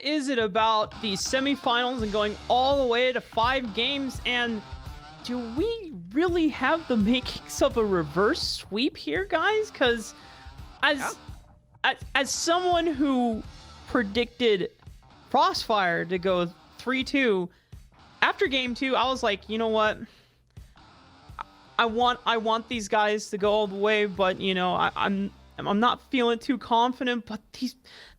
What is it about these semifinals and going all the way to 5 games? And do we really have the makings of a reverse sweep here, guys? Because as someone who predicted FrostFire to go 3-2 after game 2, I was like, you know what? I want these guys to go all the way, but you know, I'm not feeling too confident. But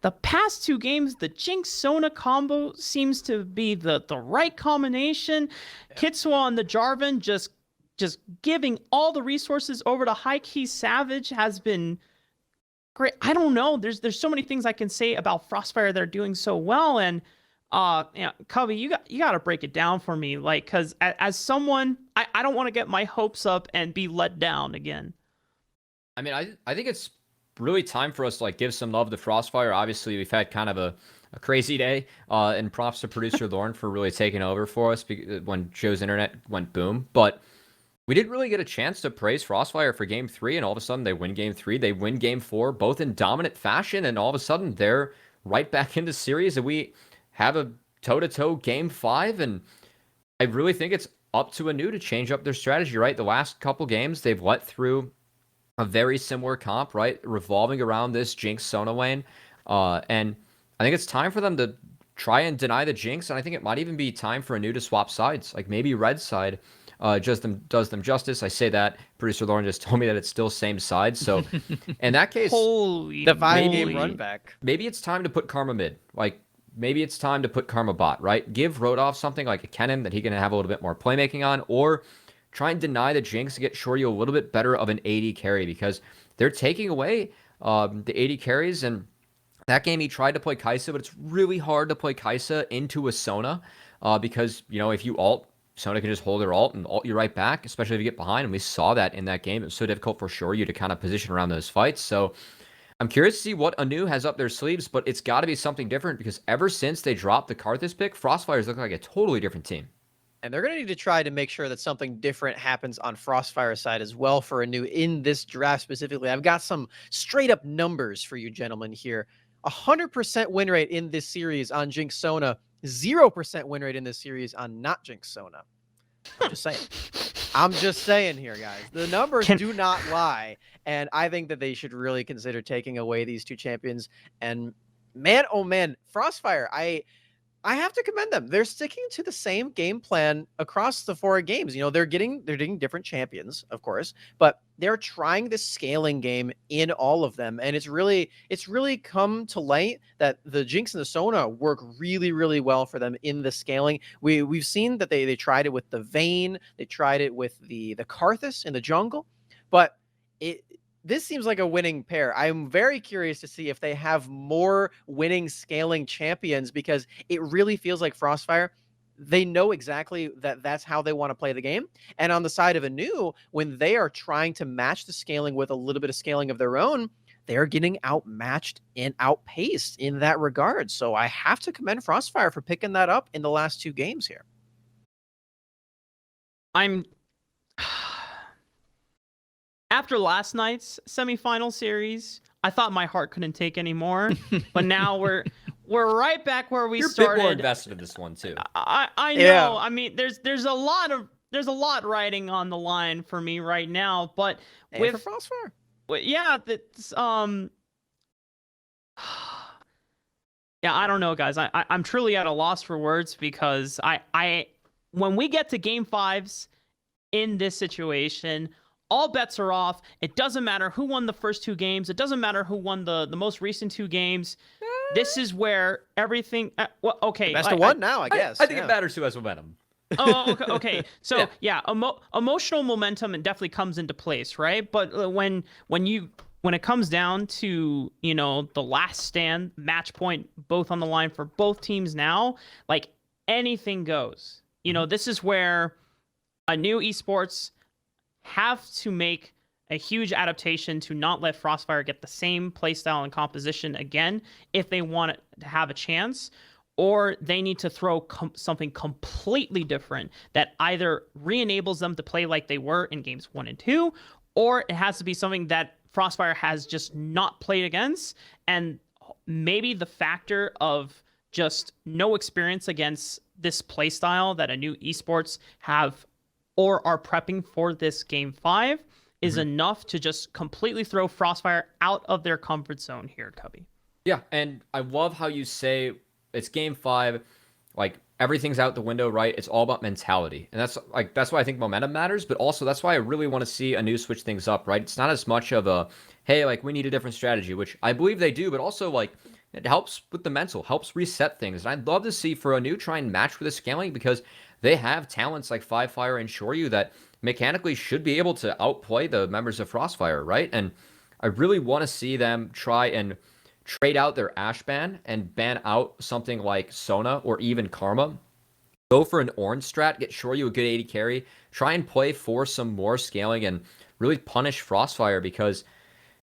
the past 2 games, the Jinx Sona combo seems to be the right combination. Yeah. Kitsua and the Jarvan just giving all the resources over to High Key Savage has been great. I don't know. There's so many things I can say about FrostFire that are doing so well. And Cubby, you got to break it down for me, like, because as someone, I don't want to get my hopes up and be let down again. I mean, I think it's really time for us to like give some love to FrostFire. Obviously, we've had kind of a crazy day, and props to producer Lauren for really taking over for us when Joe's internet went boom. But we didn't really get a chance to praise FrostFire for game 3, and all of a sudden they win game 3, they win game 4, both in dominant fashion, and all of a sudden they're right back in the series, and we have a toe-to-toe game 5, and I really think it's up to ANEW to change up their strategy, right? The last couple games, they've let through a very similar comp, right? Revolving around this Jinx Sona lane, and I think it's time for them to try and deny the Jinx, and I think it might even be time for ANEW to swap sides, like maybe red side does them justice. I say that. Producer Lauren just told me that it's still same side. So in that case, divine game run back. Maybe it's time to put Karma mid. Like maybe it's time to put Karma bot, right? Give Rodolph something like a Kennen that he can have a little bit more playmaking on, or try and deny the Jinx to get Shorty a little bit better of an AD carry, because they're taking away the AD carries. And that game he tried to play Kai'Sa, but it's really hard to play Kai'Sa into a Sona because, you know, if you ult, Sona can just hold their ult and ult you right back, especially if you get behind. And we saw that in that game. It was so difficult for Shoryu to kind of position around those fights. So I'm curious to see what ANEW has up their sleeves, but it's got to be something different, because ever since they dropped the Karthus pick, FrostFire's looking like a totally different team. And they're going to need to try to make sure that something different happens on FrostFire's side as well for ANEW in this draft specifically. I've got some straight up numbers for you gentlemen here. 100% win rate in this series on Jinx Sona, 0% win rate in this series on not Jinx Sona. I'm just saying here, guys. The numbers do not lie, and I think that they should really consider taking away these 2 champions. And man, oh man, FrostFire, I have to commend them. They're sticking to the same game plan across the 4 games. You know, they're getting different champions, of course, but they're trying this scaling game in all of them. And it's really come to light that the Jinx and the Sona work really, really well for them in the scaling. We've seen that they tried it with the Vayne, they tried it with the Karthus in the jungle, but this seems like a winning pair. I'm very curious to see if they have more winning scaling champions, because it really feels like FrostFire, they know exactly that that's how they want to play the game. And on the side of ANEW, when they are trying to match the scaling with a little bit of scaling of their own, they're getting outmatched and outpaced in that regard. So I have to commend FrostFire for picking that up in the last 2 games here. After last night's semifinal series, I thought my heart couldn't take any more. But now we're right back where we started. You're a bit more invested in this one too. I know. Yeah. I mean, there's a lot riding on the line for me right now. But with FrostFire, yeah, that's yeah, I don't know, guys. I'm truly at a loss for words, because when we get to game 5s in this situation, all bets are off. It doesn't matter who won the first 2 games. It doesn't matter who won the most recent 2 games. This is where everything. Well, okay. Best of 1 now, I guess. I think it matters who has momentum. Oh, okay. So yeah, emotional momentum definitely comes into place, right? But when it comes down to, you know, the last stand, match point, both on the line for both teams now, like anything goes. You know, this is where ANEW Esports have to make a huge adaptation to not let FrostFire get the same playstyle and composition again if they want it to have a chance, or they need to throw something completely different that either re-enables them to play like they were in games 1 and 2, or it has to be something that FrostFire has just not played against. And maybe the factor of just no experience against this playstyle that ANEW Esports have or are prepping for this Game 5 is enough to just completely throw FrostFire out of their comfort zone here, Cubby. Yeah, and I love how you say it's Game 5, like everything's out the window, right? It's all about mentality. And that's why I think momentum matters, but also that's why I really want to see ANEW switch things up, right? It's not as much of a, hey, like we need a different strategy, which I believe they do, but also like it helps with the mental, helps reset things. And I'd love to see for ANEW try and match with the scaling because they have talents like FrostFire and Shoryu that mechanically should be able to outplay the members of FrostFire, right? And I really want to see them try and trade out their Ash ban and ban out something like Sona or even Karma. Go for an orange strat, get Shoryu a good 80 carry, try and play for some more scaling and really punish FrostFire because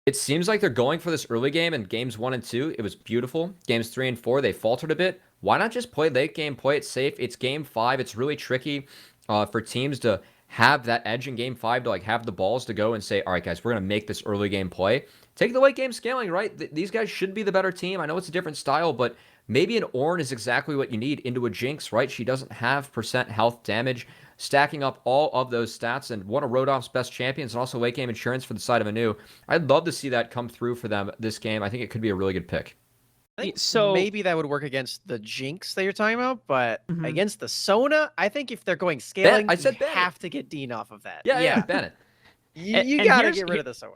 it seems like they're going for this early game in games 1 and 2. It was beautiful. Games 3 and 4, they faltered a bit. Why not just play late game, play it safe? It's Game 5. It's really tricky for teams to have that edge in Game 5 to like have the balls to go and say, all right, guys, we're going to make this early game play. Take the late game scaling, right? These guys should be the better team. I know it's a different style, but maybe an Ornn is exactly what you need into a Jinx, right? She doesn't have % health damage. Stacking up all of those stats and one of Rodolph's best champions and also late game insurance for the side of ANEW. I'd love to see that come through for them this game. I think it could be a really good pick. I think maybe that would work against the Jinx that you're talking about, but against the Sona, I think if they're going scaling, you have to get Dean off of that. Yeah, ban it. You gotta get rid of the Sona.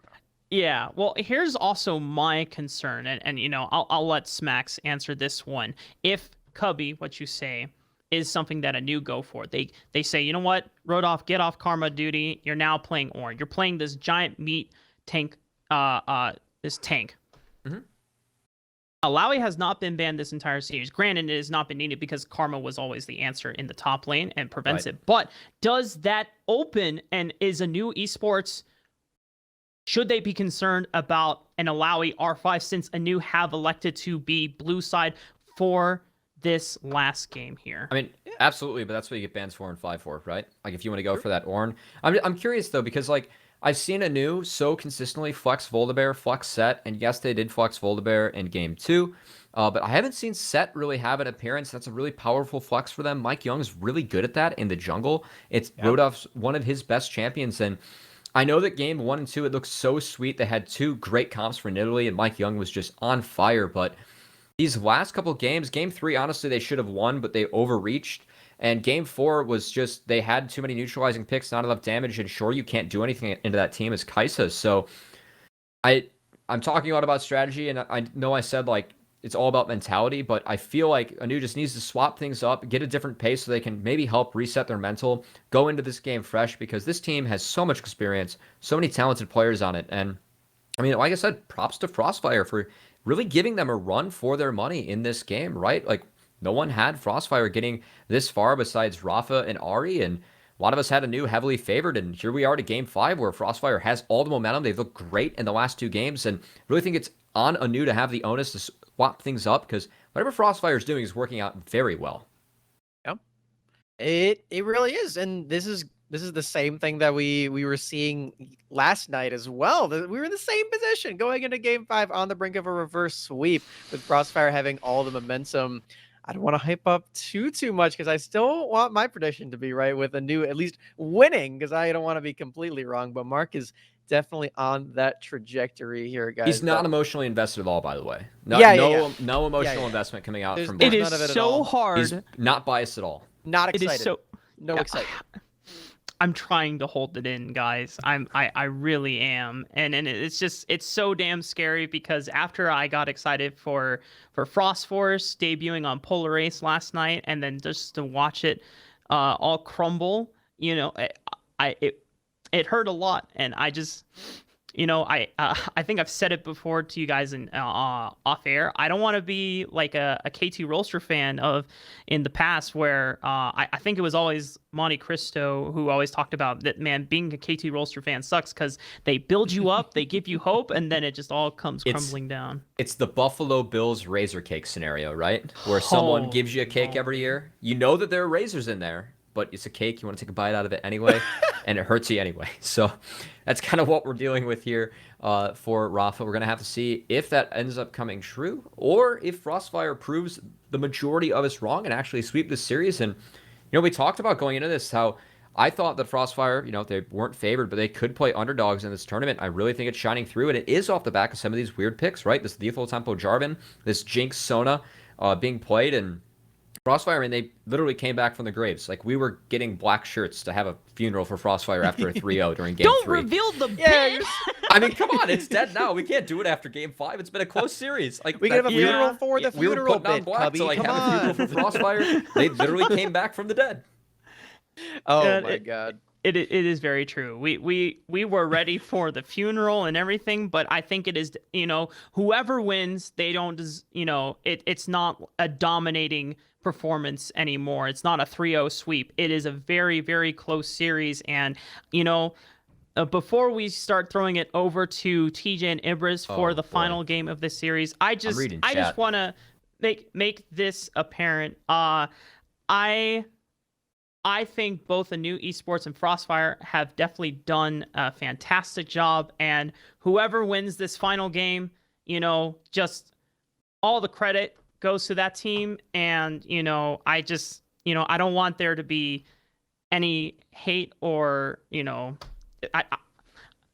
Yeah, well, here's also my concern, and you know, I'll let Smacks answer this one. If Cubby, what you say, is something that ANEW go for, they say, you know what, Rodolph, get off Karma duty. You're now playing Ornn. You're playing this giant meat tank, this tank. Alawi has not been banned this entire series. Granted, it has not been needed because Karma was always the answer in the top lane and prevents it. But does that open, and is ANEW Esports, should they be concerned about an Alawi R5 since ANEW have elected to be blue side for this last game here? I mean, absolutely, but that's what you get bans for in 5-4, right? Like if you want to go for that Ornn. I'm curious though, because like I've seen ANEW so consistently flex Volibear, flex Set, and yes, they did flex Volibear in game 2, but I haven't seen Set really have an appearance. That's a really powerful flex for them. Mike Young's really good at that in the jungle. It's Rodolph's one of his best champions, and I know that game 1 and 2, it looks so sweet. They had 2 great comps for Nidalee, and Mike Young was just on fire, but these last couple games, game 3, honestly, they should have won, but they overreached. And game 4 was just, they had too many neutralizing picks, not enough damage, and sure, you can't do anything into that team as Kai'Sa. So I'm talking a lot about strategy, and I know I said, like, it's all about mentality, but I feel like ANEW just needs to swap things up, get a different pace so they can maybe help reset their mental, go into this game fresh, because this team has so much experience, so many talented players on it. And, I mean, like I said, props to FrostFire for really giving them a run for their money in this game, right? Like, no one had FrostFire getting this far besides Rafa and Ari, and a lot of us had ANEW heavily favored, and here we are to game 5 where FrostFire has all the momentum. They've looked great in the last 2 games, and really think it's on ANEW to have the onus to swap things up, because whatever FrostFire is doing is working out very well. Yeah, it really is, and this is the same thing that we were seeing last night as well. We were in the same position going into game 5 on the brink of a reverse sweep with FrostFire having all the momentum. I don't want to hype up too much because I still want my prediction to be right with ANEW at least winning, because I don't want to be completely wrong. But Mark is definitely on that trajectory here, guys. He's not emotionally invested at all, by the way. No emotional investment coming out from It Mark. is so hard. He's not biased at all. Not excited. It is so no excitement. I'm trying to hold it in, guys. I really am, and it's so damn scary because after I got excited for Frost Force debuting on Polar Ace last night, and then just to watch it all crumble, you know, it hurt a lot, and I just, you know, I think I've said it before to you guys in off air. I don't want to be like a KT Rolster fan in the past where I think it was always Monte Cristo who always talked about that, man, being a KT Rolster fan sucks because they build you up, they give you hope, and then it just all comes crumbling down. It's the Buffalo Bills razor cake scenario, right? Where someone gives you a cake every year. You know that there are razors in there, but it's a cake. You want to take a bite out of it anyway. and it hurts you anyway. So that's kind of what we're dealing with here for Rafa. We're going to have to see if that ends up coming true, or if FrostFire proves the majority of us wrong and actually sweep this series. And, we talked about going into this how I thought that FrostFire, they weren't favored, but they could play underdogs in this tournament. I really think it's shining through, and it is off the back of some of these weird picks, right? This Lethal Tempo Jarvan, this Jinx Sona being played, and FrostFire, they literally came back from the graves. Like, we were getting black shirts to have a funeral for FrostFire after a 3-0 during Game 3. Don't reveal the bit! I mean, come on, it's dead now. We can't do it after Game 5. It's been a close series. Like, we can have a funeral for the we funeral were putting on bit, black Cubby. to, like, Come have on. a funeral for FrostFire. They literally came back from the dead. Oh my god. It is very true. We were ready for the funeral and everything, but I think it is, whoever wins, they don't, it's not a dominating performance anymore. It's not a 3-0 sweep. It is a very, very close series. And, before we start throwing it over to TJ and Ibris for the final game of this series, I just want to make this apparent. I think both ANEW Esports and FrostFire have definitely done a fantastic job, and whoever wins this final game, just all the credit goes to that team. And, I don't want there to be any hate or,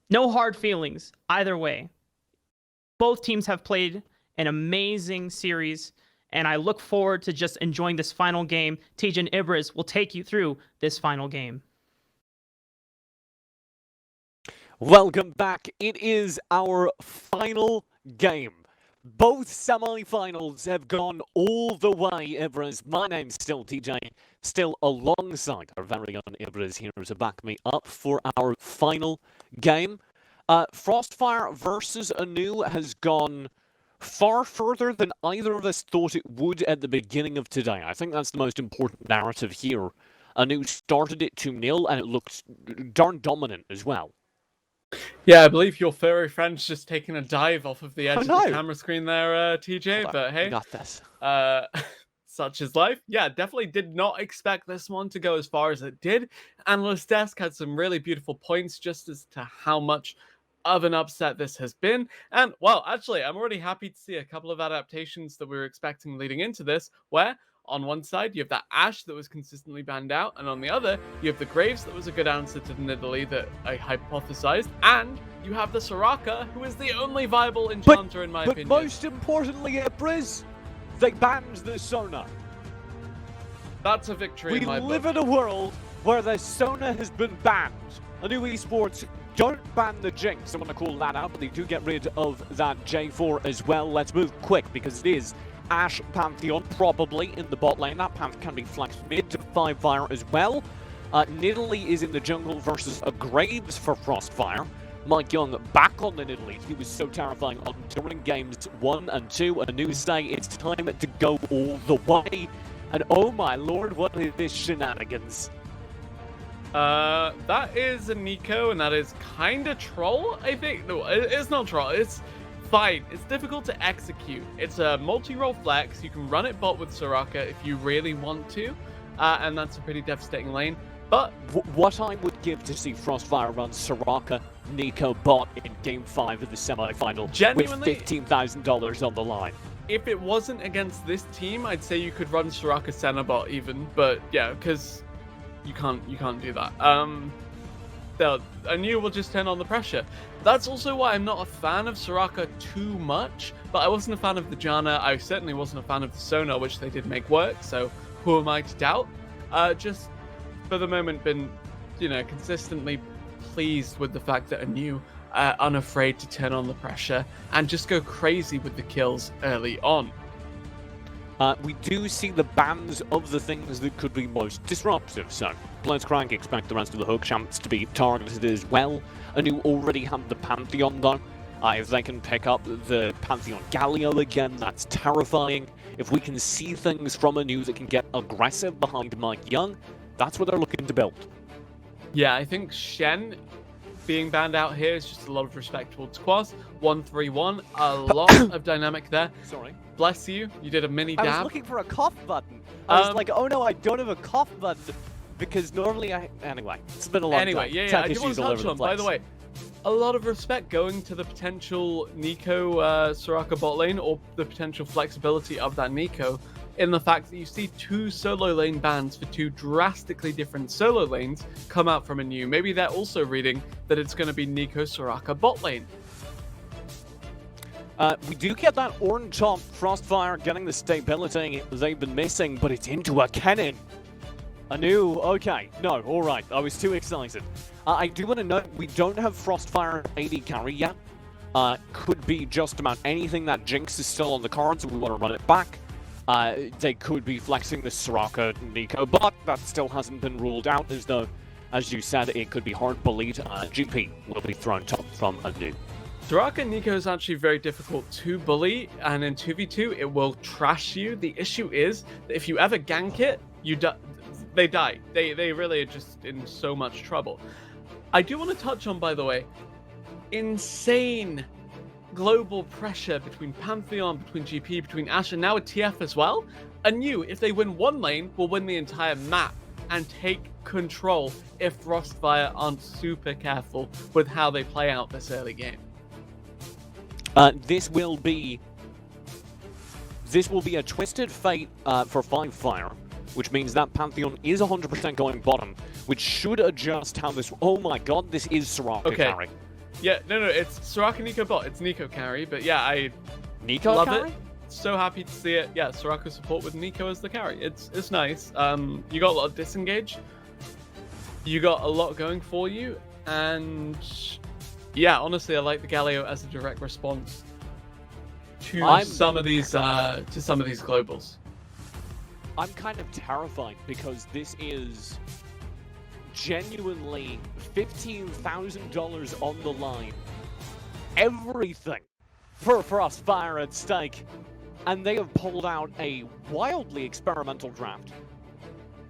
no hard feelings either way. Both teams have played an amazing series, and I look forward to just enjoying this final game. TJ and Ibris will take you through this final game. Welcome back. It is our final game. Both semi-finals have gone all the way, Ibris. My name's still TJ, still alongside our very own Ibris here to back me up for our final game. FrostFire versus ANEW has gone far further than either of us thought it would at the beginning of today. I think that's the most important narrative here. ANEW started it 2-0, and it looked darn dominant as well. Yeah, I believe your furry friend's just taking a dive off of the edge of the camera screen there, TJ, but hey, got this. Such is life. Yeah, definitely did not expect this one to go as far as it did. Analyst Desk had some really beautiful points just as to how much of an upset this has been. And, well, actually, I'm already happy to see a couple of adaptations that we were expecting leading into this, where on one side, you have that Ashe that was consistently banned out, and on the other, you have the Graves that was a good answer to the Nidalee that I hypothesized, and you have the Soraka, who is the only viable enchanter in my opinion. But most importantly, Ibris, they banned the Sona. That's a victory in my book. We live in a world where the Sona has been banned. ANEW Esports don't ban the Jinx, I want to call that out, but they do get rid of that J4 as well. Let's move quick, because it is Ashe Pantheon probably in the bot lane. That Pantheon can be flanked mid to 5-fire as well. Nidalee is in the jungle versus a Graves for FrostFire. Mike Young back on the Nidalee. He was so terrifying on during games 1 and 2. And ANEW say it's time to go all the way. And oh my lord, what is this shenanigans? That is a Nico, and that is kinda troll, I think. No, it's not troll, it's fine. It's difficult to execute. It's a multi-role flex. You can run it bot with Soraka if you really want to, and that's a pretty devastating lane. But what I would give to see FrostFire run Soraka, Nico bot in Game 5 of the semi-final genuinely, with $15,000 on the line. If it wasn't against this team, I'd say you could run Soraka Senna bot even, but yeah, because you can't do that. ANEW will just turn on the pressure. That's also why I'm not a fan of Soraka too much, but I wasn't a fan of the Janna. I certainly wasn't a fan of the Sona, which they did make work, so who am I to doubt? Just for the moment been, consistently pleased with the fact that ANEW are unafraid to turn on the pressure and just go crazy with the kills early on. We do see the bans of the things that could be most disruptive, so Blitzcrank expect the rest of the hook champs to be targeted as well. ANEW already had the Pantheon though. If they can pick up the Pantheon Galio again, that's terrifying. If we can see things from ANEW that can get aggressive behind Mike Young, that's what they're looking to build. Yeah, I think Shen being banned out here is just a lot of respect towards Quas. 1-3-1, a lot of dynamic there. Sorry. Bless you, you did a mini dab. I was looking for a cough button. I was like, oh no, I don't have a cough button. because normally anyway, it's been a long time. Anyway, Tech I do want issues to all touch over the on, by the place. way, a lot of respect going to the potential Nico Soraka bot lane, or the potential flexibility of that Nico, in the fact that you see 2 solo lane bans for 2 drastically different solo lanes come out from ANEW. Maybe they're also reading that it's going to be Nico Soraka bot lane. We do get that orange top FrostFire getting the stability they've been missing, but it's into a cannon. ANEW, okay, no, alright, I was too excited. I do want to note, we don't have FrostFire AD carry yet. Could be just about anything. That Jinx is still on the cards, and we want to run it back. They could be flexing the Soraka Nico, but that still hasn't been ruled out, as though, as you said, it could be hard bullied. GP will be thrown top from ANEW. Soraka Nico is actually very difficult to bully, and in 2v2 it will trash you. The issue is that if you ever gank it, they die. They really are just in so much trouble. I do want to touch on, by the way, insane global pressure between Pantheon, between GP, between Ashe, and now with TF as well. ANEW, if they win one lane, will win the entire map and take control if FrostFire aren't super careful with how they play out this early game. This will be a twisted fate for 5 Fire, which means that Pantheon is 100% going bottom, which should adjust how this... Oh my god, this is Soraka carry. Yeah, no, it's Soraka Nico bot. It's Nico carry, but yeah, I Nico love carry? it. So happy to see it. Yeah, Soraka support with Nico as the carry. It's nice. You got a lot of disengage. You got a lot going for you, and yeah, honestly, I like the Galio as a direct response to some of these globals. I'm kind of terrified because this is genuinely $15,000 on the line. Everything for FrostFire at stake. And they have pulled out a wildly experimental draft.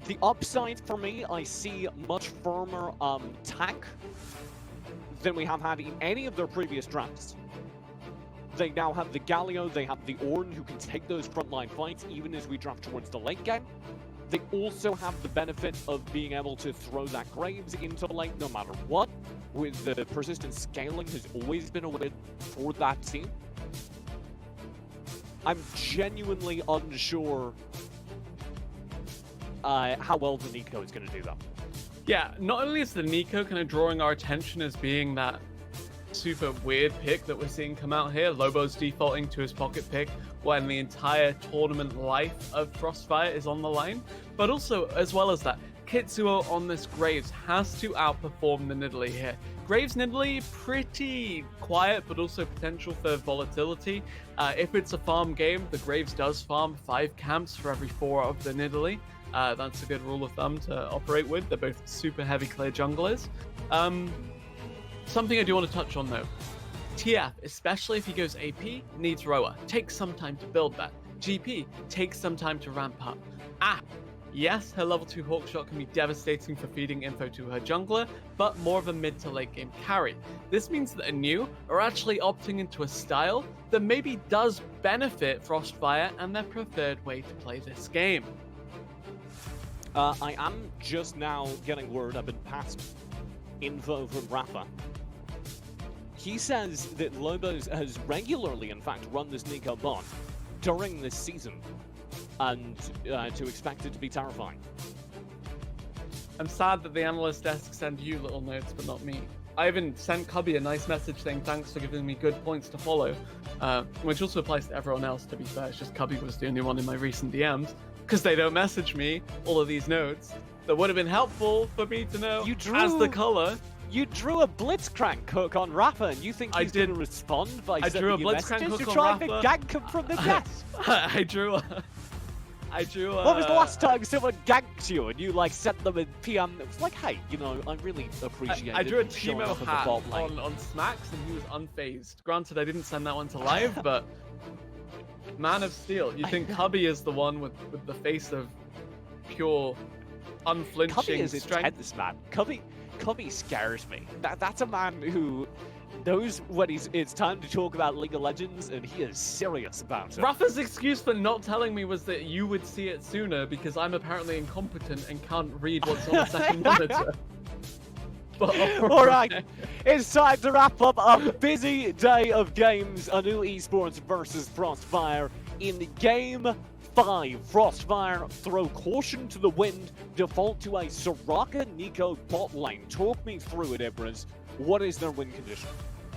The upside for me, I see much firmer tack than we have had in any of their previous drafts. They now have the Galio, they have the Ornn who can take those frontline fights even as we draft towards the late game. They also have the benefit of being able to throw that Graves into lane no matter what, with the persistent scaling has always been a win for that team. I'm genuinely unsure how well the Nico is going to do that. Yeah, not only is the Nico kind of drawing our attention as being that super weird pick that we're seeing come out here, Lobo's defaulting to his pocket pick when the entire tournament life of FrostFire is on the line, but also, as well as that, Kitsuo on this Graves has to outperform the Nidalee here. Graves Nidalee, pretty quiet, but also potential for volatility. If it's a farm game, the Graves does farm 5 camps for every 4 of the Nidalee. That's a good rule of thumb to operate with. They're both super heavy clear junglers. Something I do want to touch on though. TF, especially if he goes AP, needs Roa. Takes some time to build that. GP takes some time to ramp up. Yes, her level 2 Hawkshot can be devastating for feeding info to her jungler, but more of a mid to late game carry. This means that ANEW are actually opting into a style that maybe does benefit FrostFire and their preferred way to play this game. I am just now getting word, I've been passed info from Rafa. He says that Lobos has regularly, in fact, run this Nico bot during this season, and to expect it to be terrifying. I'm sad that the analyst desk send you little notes, but not me. I even sent Cubby a nice message saying thanks for giving me good points to follow, which also applies to everyone else, to be fair. It's just Cubby was the only one in my recent DMs, because they don't message me all of these notes that would have been helpful for me to know as the color. You drew a Blitzcrank hook on Rafa, and you think he's going to respond by sending you messages? You're trying to gank him from the desk. I drew a... What was the last time someone ganked you and you like sent them a PM that was like, hey, you know, I really appreciate it. I drew a Teemo hat on Smacks and he was unfazed. Granted, I didn't send that one to live, but Man of Steel. You think Cubby is the one with the face of pure, unflinching Cubby is strength? intense, man. Cubby scares me. That's a man who knows when it's time to talk about League of Legends, and he is serious about it. Rafa's excuse for not telling me was that you would see it sooner because I'm apparently incompetent and can't read what's on the second monitor. But, all right, it's time to wrap up a busy day of games. ANEW Esports versus FrostFire in Game 5. FrostFire throw caution to the wind, default to a Soraka Neeko bot lane. Talk me through it, Ibras. What is their win condition?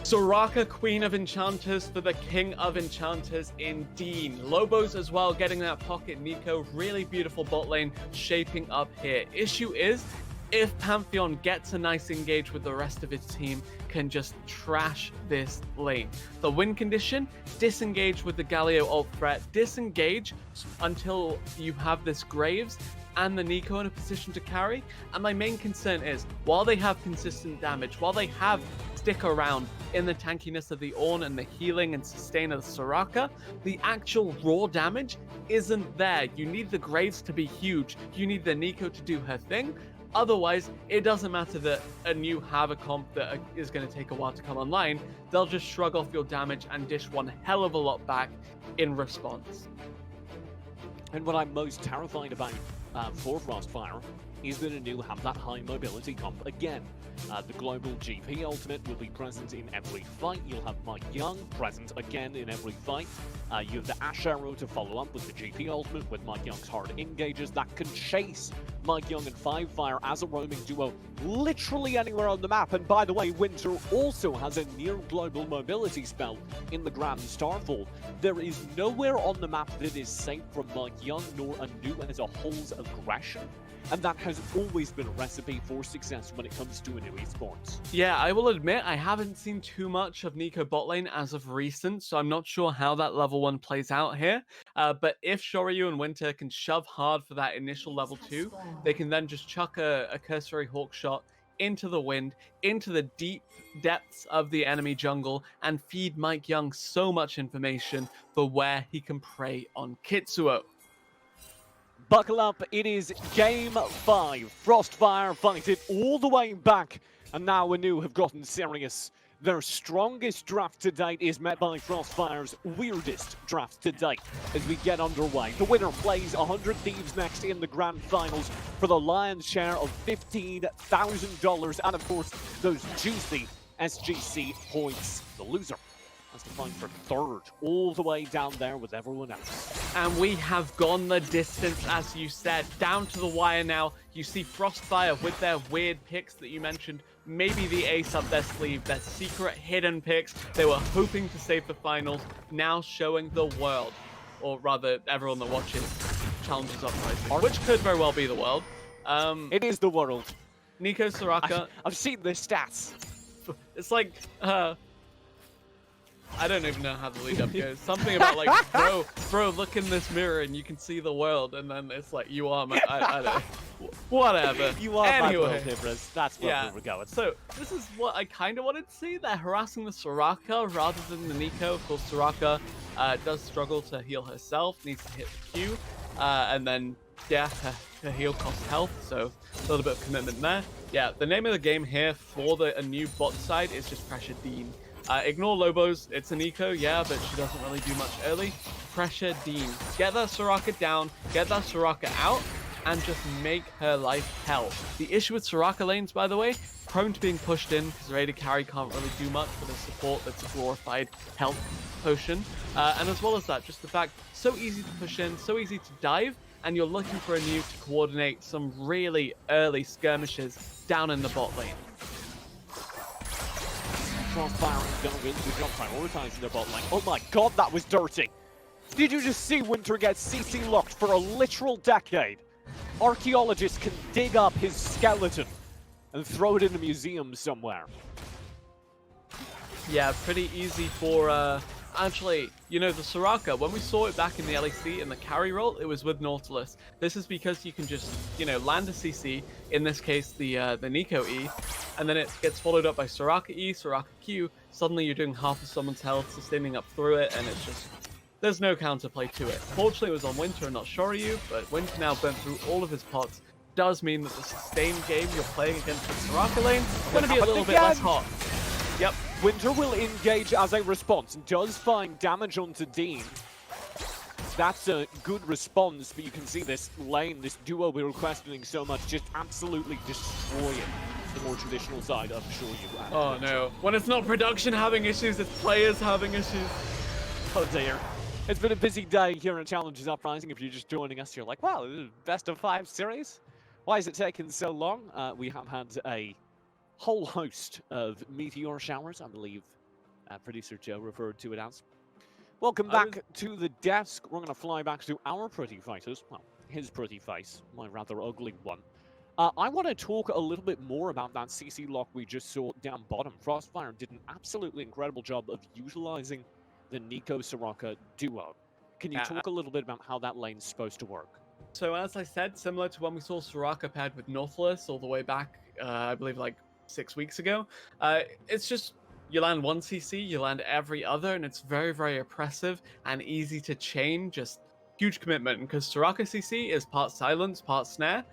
Soraka, Queen of Enchanters for the King of Enchanters in Dean. Lobos as well, getting that pocket Neeko. Really beautiful bot lane shaping up here. Issue is, if Pantheon gets a nice engage with the rest of his team, can just trash this lane. The win condition, disengage with the Galio ult threat, disengage until you have this Graves and the Neeko in a position to carry. And my main concern is, while they have consistent damage, while they have stick around in the tankiness of the Ornn and the healing and sustain of the Soraka, the actual raw damage isn't there. You need the Graves to be huge. You need the Neeko to do her thing. Otherwise, it doesn't matter that a new Havoc comp that is going to take a while to come online. They'll just shrug off your damage and dish one hell of a lot back in response. And what I'm most terrified about for FrostFire is that ANEW have that high mobility comp again. The global GP ultimate will be present in every fight. You'll have Mike Young present again in every fight. You have the Ash Arrow to follow up with the GP ultimate with Mike Young's hard engages that can chase Mike Young and FrostFire as a roaming duo literally anywhere on the map. And by the way, Winter also has a near global mobility spell in the Grand Starfall. There is nowhere on the map that is safe from Mike Young nor ANEW as a whole's aggression. And that has always been a recipe for success when it comes to ANEW Esports. Yeah, I will admit I haven't seen too much of Neeko bot lane as of recent, so I'm not sure how that level 1 plays out here. But if Shoryu and Winter can shove hard for that initial level 2, they can then just chuck a cursory hawk shot into the wind, into the deep depths of the enemy jungle, and feed Mike Young so much information for where he can prey on Kitsuo. Buckle up, it is Game 5. FrostFire fight it all the way back, and now ANEW have gotten serious. Their strongest draft to date is met by FrostFire's weirdest draft to date as we get underway. The winner plays 100 Thieves next in the Grand Finals for the lion's share of $15,000 and, of course, those juicy SGC points. The loser has to fight for third, all the way down there with everyone else. And we have gone the distance, as you said, down to the wire now. You see FrostFire with their weird picks that you mentioned, maybe the ace up their sleeve, their secret hidden picks. They were hoping to save the finals, now showing the world, or rather everyone that watches challenges Uprising, which could very well be the world. It is the world. Neeko, Soraka. I've seen the stats. It's like, I don't even know how the lead up goes. Something about like, bro, look in this mirror and you can see the world, and then it's like, you are my, I don't know. Whatever. You are anyway, my world, Ibras. That's where we were going. So this is what I kind of wanted to see. They're harassing the Soraka rather than the Neeko. Of course, Soraka does struggle to heal herself, needs to hit the Q, and then yeah, her heal costs health, so a little bit of commitment there. Yeah, the name of the game here for the ANEW bot side is just Pressure Dean. Ignore Lobos, it's a Neeko, yeah, but she doesn't really do much early. Pressure Dean. Get that Soraka down, get that Soraka out, and just make her life hell. The issue with Soraka lanes, by the way, prone to being pushed in, because Raider Carry can't really do much with a support that's a glorified health potion. And as well as that, just the fact, so easy to push in, so easy to dive, and you're looking for ANEW to coordinate some really early skirmishes down in the bot lane. FrostFire is going to win. Good job prioritizing their bot lane. Oh my god, that was dirty. Did you just see Winter get CC locked for a literal decade? Archaeologists can dig up his skeleton and throw it in a museum somewhere. Yeah, pretty easy for, actually, you know, the Soraka, when we saw it back in the LEC in the carry role, it was with Nautilus. This is because you can just, you know, land a CC, in this case the Neeko E, and then it gets followed up by Soraka E, Soraka Q. Suddenly you're doing half of someone's health, sustaining up through it, and it's just, there's no counterplay to it. Fortunately it was on Winter and not Shoryu, but Winter now burnt through all of his pots. Does mean that the sustained game you're playing against the Soraka lane is going to be a little bit less hot. Yep, Winter will engage as a response and does find damage onto Dean. That's a good response, but you can see this lane, this duo we were questioning so much, just absolutely destroying the more traditional side of Shoryu. Oh no. When it's not production having issues, it's players having issues. Oh dear. It's been a busy day here at Challenges Uprising. If you're just joining us, you're like, wow, this is best of 5 series? Why is it taking so long? We have had a whole host of meteor showers, I believe producer Joe referred to it as. Welcome back to the desk. We're going to fly back to our pretty faces. Well, his pretty face, my rather ugly one. I want to talk a little bit more about that CC lock we just saw down bottom. FrostFire did an absolutely incredible job of utilizing the Nico Soraka duo. Can you talk a little bit about how that lane's supposed to work? So as I said, similar to when we saw Soraka paired with Nautilus all the way back, I believe like 6 weeks ago, it's just you land one CC, you land every other, and it's very, very oppressive and easy to chain. Just huge commitment, because Soraka CC is part silence, part snare,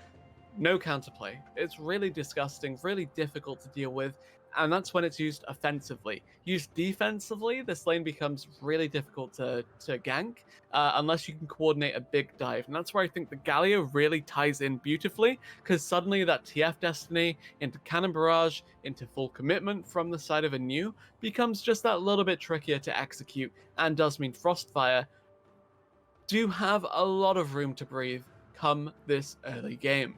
no counterplay. It's really disgusting, really difficult to deal with, and that's when it's used offensively. Used defensively, this lane becomes really difficult to gank, unless you can coordinate a big dive. And that's where I think the Galio really ties in beautifully, because suddenly that TF Destiny into Cannon Barrage, into full commitment from the side of ANEW, becomes just that little bit trickier to execute, and does mean FrostFire do have a lot of room to breathe come this early game.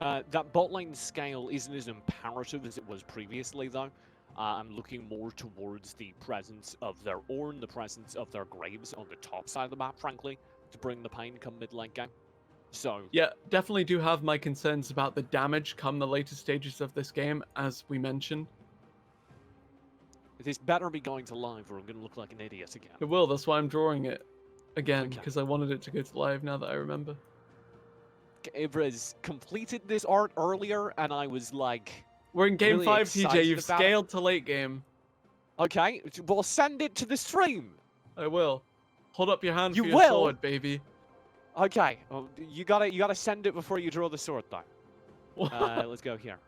That bot lane scale isn't as imperative as it was previously, though. I'm looking more towards the presence of their Ornn, the presence of their Graves on the top side of the map, frankly, to bring the pain come mid-lane game. So yeah, definitely do have my concerns about the damage come the later stages of this game, as we mentioned. This better be going to live, or I'm going to look like an idiot again. It will, that's why I'm drawing it again, because I wanted it to go to live now that I remember. Ibraz completed this art earlier, and I was like... We're in game really 5, TJ. You've about scaled to late game. Okay, well, send it to the stream. I will. Hold up your hand You for your will? sword, baby. Okay, well, you gotta send it before you draw the sword, though. Let's go here.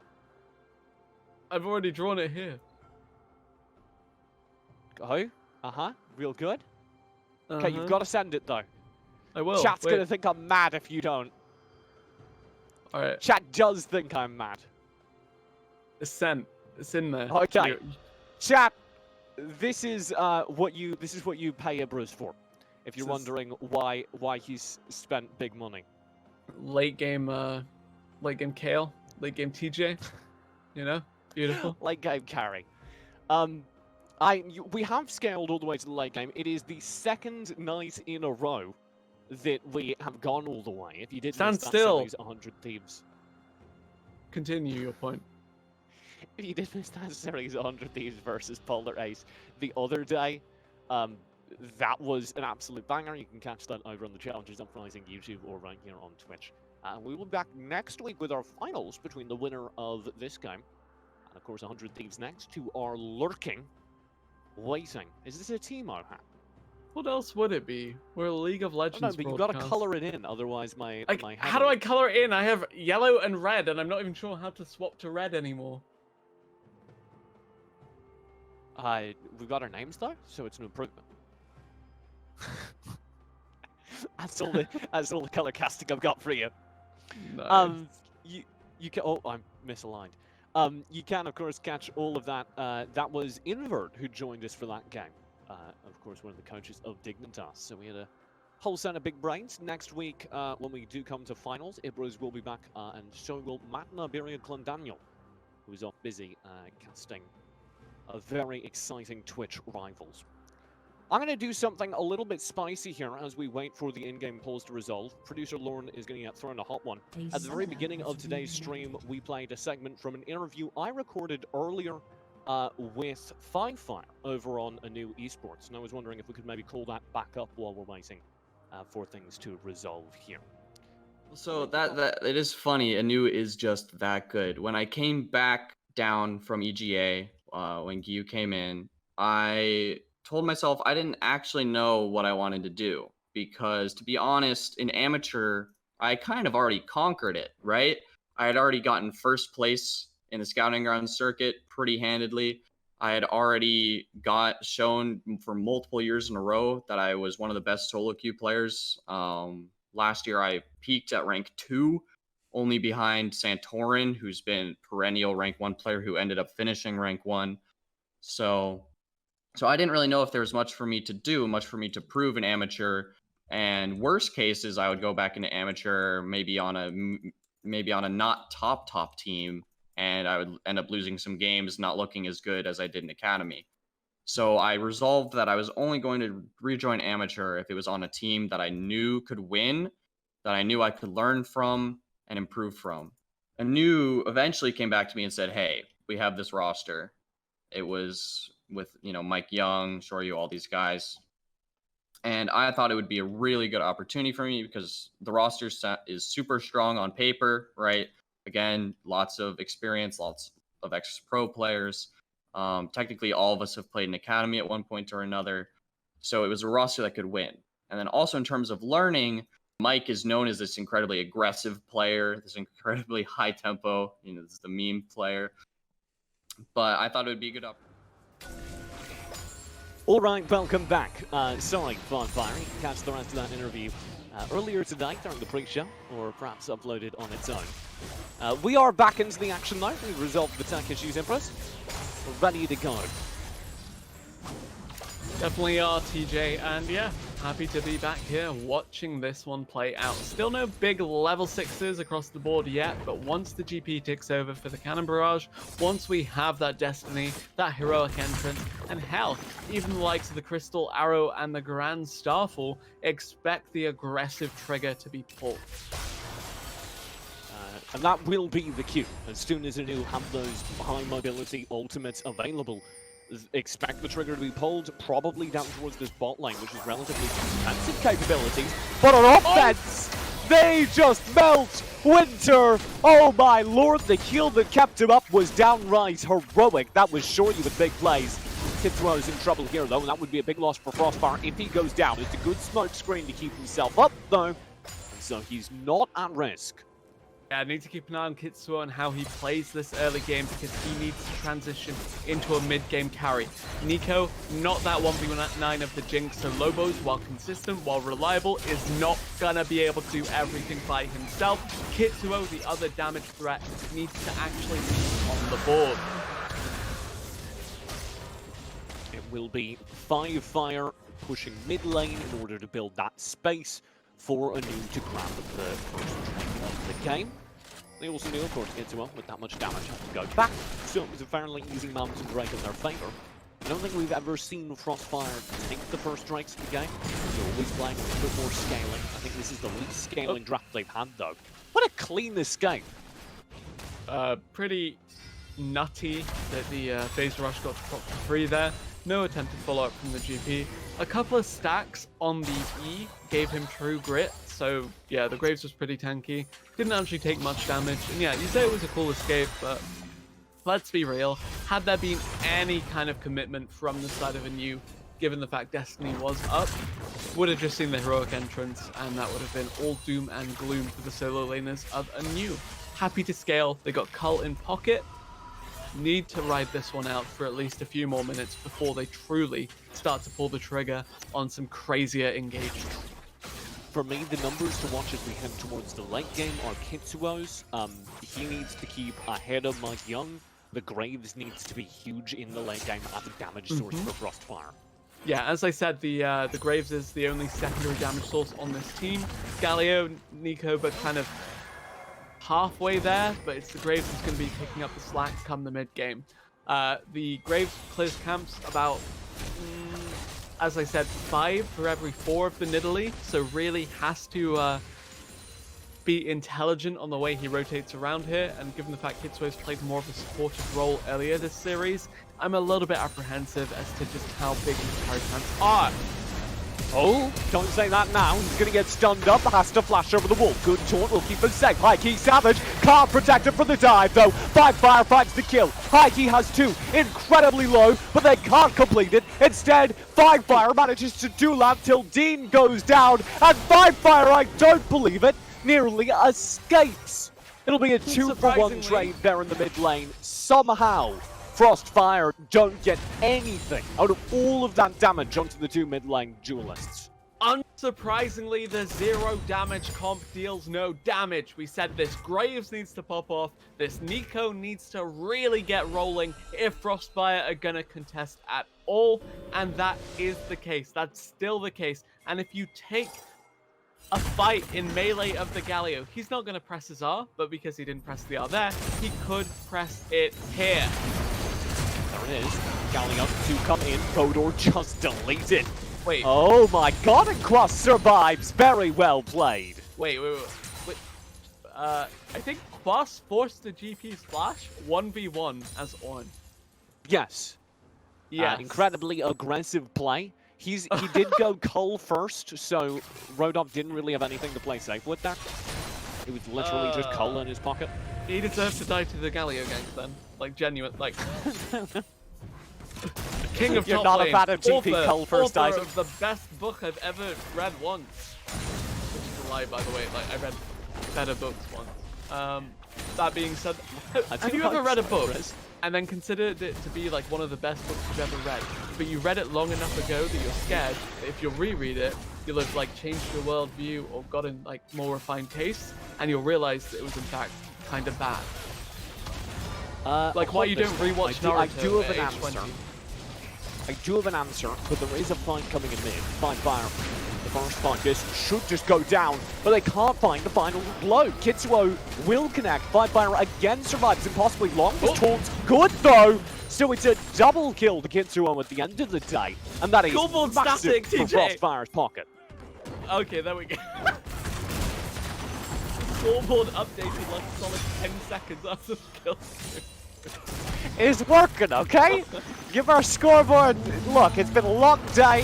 I've already drawn it here. Oh, real good. Okay, you've got to send it, though. I will. Chat's gonna think I'm mad if you don't. All right. Chat does think I'm mad. It's sent. It's in there. Okay. Chat, this is what you pay Ibraz for. If you're wondering why he's spent big money. Late game Kale, late game TJ. You know, beautiful. Late game carry. We have scaled all the way to the late game. It is the second night in a row that we have gone all the way. If you did Stand miss that still. series, 100 Thieves. Continue your point. If you did miss that series, 100 Thieves versus Polar Ace the other day, that was an absolute banger. You can catch that over on the Challenges Uprising YouTube or right here on Twitch. And we will be back next week with our finals between the winner of this game and, of course, 100 Thieves next, who are lurking, waiting. Is this a Teemo hat? What else would it be? We're a League of Legends. No, but you've got to color it in, otherwise my how do I color it in? I have yellow and red, and I'm not even sure how to swap to red anymore. We've got our names though, so it's an improvement. That's all the color casting I've got for you. Nice. You can. Oh, I'm misaligned. You can of course catch all of that. That was Invert who joined us for that game. Of course, one of the coaches of Dignitas. So we had a whole set of big brains. Next week, when we do come to finals, Ibraz will be back, and so will Matna Beria Clondaniel, who is off busy casting a very exciting Twitch rivals. I'm going to do something a little bit spicy here as we wait for the in-game polls to resolve. Producer Lauren is going to get thrown a hot one. At the very beginning of today's stream, we played a segment from an interview I recorded earlier with FrostFire over on ANEW Esports. And I was wondering if we could maybe call that back up while we're waiting for things to resolve here. So that it is funny. ANEW is just that good. When I came back down from EGA, when Gyu came in, I told myself I didn't actually know what I wanted to do, because to be honest, in amateur, I kind of already conquered it, right? I had already gotten first place in the scouting ground circuit pretty handedly. I had already got shown for multiple years in a row that I was one of the best solo queue players. Last year I peaked at rank 2, only behind Santorin, who's been perennial rank 1 player who ended up finishing rank 1. So I didn't really know if there was much for me to do, much for me to prove in amateur. And worst cases, I would go back into amateur, maybe on a not top team, and I would end up losing some games, not looking as good as I did in academy. So I resolved that I was only going to rejoin amateur if it was on a team that I knew could win, that I knew I could learn from and improve from. ANEW eventually came back to me and said, hey, we have this roster. It was with, Mike Young, Shoryu, all these guys. And I thought it would be a really good opportunity for me because the roster set is super strong on paper, right? Again, lots of experience, lots of ex-pro players. Technically, all of us have played in academy at one point or another. So it was a roster that could win. And then also in terms of learning, Mike is known as this incredibly aggressive player, this incredibly high tempo, this is the meme player. But I thought it would be a good opportunity. All right, welcome back. Sorry, FrostFire. You can catch the rest of that interview earlier tonight during the pre-show, or perhaps uploaded on its own. We are back into the action now. We've resolved the tech issues, Empress. We're ready to go. Definitely are, TJ, and yeah, happy to be back here watching this one play out. Still no big level 6s across the board yet, but once the GP ticks over for the Cannon Barrage, once we have that Destiny, that heroic entrance, and hell, even the likes of the Crystal Arrow and the Grand Starfall, expect the aggressive trigger to be pulled. And that will be the cue. As soon as ANEW have those high mobility ultimates available, expect the trigger to be pulled, probably down towards this bot lane, which is relatively defensive capabilities. But on offense, they just melt Winter. Oh my lord, the kill that kept him up was downright heroic. That was Shoryu with big plays. Kitsuo's in trouble here though, and that would be a big loss for FrostFire if he goes down. It's a good smoke screen to keep himself up though, and so he's not at risk. Yeah, I need to keep an eye on Kitsuo and how he plays this early game because he needs to transition into a mid-game carry. Nico, not that 1v9 of the Jinx, so Lobos, while consistent, while reliable, is not gonna be able to do everything by himself. Kitsuo, the other damage threat, needs to actually be on the board. It will be FrostFire pushing mid lane in order to build that space for ANEW to grab the first trade of the game. They also knew, of course, Kitsuo with that much damage had to go back, so it was a fairly easy mountain break in their favor. I don't think we've ever seen FrostFire take the first strikes of the game. They're always playing with a bit more scaling. I think this is the least scaling draft they've had, though. What a clean escape! Pretty nutty that the phase rush got to pop for free there. No attempted follow-up from the GP. A couple of stacks on the E gave him true grit, so yeah, the Graves was pretty tanky. Didn't actually take much damage, and yeah, you say it was a cool escape, but let's be real. Had there been any kind of commitment from the side of ANEW, given the fact Destiny was up, would have just seen the heroic entrance, and that would have been all doom and gloom for the solo laners of ANEW. Happy to scale, they got Cult in pocket. Need to ride this one out for at least a few more minutes before they truly start to pull the trigger on some crazier engagement. For me, the numbers to watch as we head towards the late game are Kitsuo's. He needs to keep ahead of Mike Young. The Graves needs to be huge in the late game as a damage source for FrostFire. Yeah, as I said, the Graves is the only secondary damage source on this team. Galio, Nico, but kind of halfway there, but it's the Graves who's going to be picking up the slack come the mid-game. The Graves clears camps about, as I said, 5 for every 4 of the Nidalee, so really has to be intelligent on the way he rotates around here, and given the fact Kitsuo's played more of a supportive role earlier this series, I'm a little bit apprehensive as to just how big his carry chance are. Oh, don't say that now. He's going to get stunned up. Has to flash over the wall. Good taunt will keep him safe. Hikey Savage can't protect him from the dive, though. FrostFire finds the kill. Hikey has 2. Incredibly low, but they can't complete it. Instead, FrostFire manages to duel out till Dean goes down. And FrostFire, I don't believe it, nearly escapes. It'll be a 2-for-1 trade there in the mid lane. Somehow, FrostFire don't get anything out of all of that damage onto the two mid lane duelists. Unsurprisingly, the 0 damage comp deals no damage. We said this Graves needs to pop off, this Nico needs to really get rolling if FrostFire are gonna contest at all, and that is the case. That's still the case. And if you take a fight in melee of the Galio, he's not gonna press his R, but because he didn't press the R there, he could press it here. There it is. Galio to come in. Bodor just deleted. Wait. Oh my god, and Quas survives. Very well played. Wait. I think Quas forced the GP splash 1v1 as on. Yes. Yeah. Incredibly aggressive play. He did go Cull first, so Rodop didn't really have anything to play safe with that. It was literally just Cull in his pocket. He deserves to die to the Galio ganks then. Like, genuine, like... King of You're top not lane, a fan of GP Cull first author item. of the best book I've ever read once. Which is a lie, by the way. Like, I read better books once. That being said, have you ever read a book and then considered it to be like one of the best books you've ever read, but you read it long enough ago that you're scared that if you reread it, you'll have like changed your worldview or gotten like more refined tastes, and you'll realize that it was in fact kind of bad. Like why you don't rewatch Naruto I do have at an age answer. 20. I do have an answer, but there is a fight coming in mid. FrostFire. The first fight, this should just go down, but they can't find the final blow. Kitsuo will connect. FrostFire again survives impossibly long. This taunt's good though. So it's a double kill to Kitsuo at the end of the day. And that is Goldboard massive static, for TJ. FrostFire's pocket. Okay, there we go. Scoreboard updated like a solid 10 seconds after the kill. It's working, okay? Give our scoreboard, look, it's been a long day.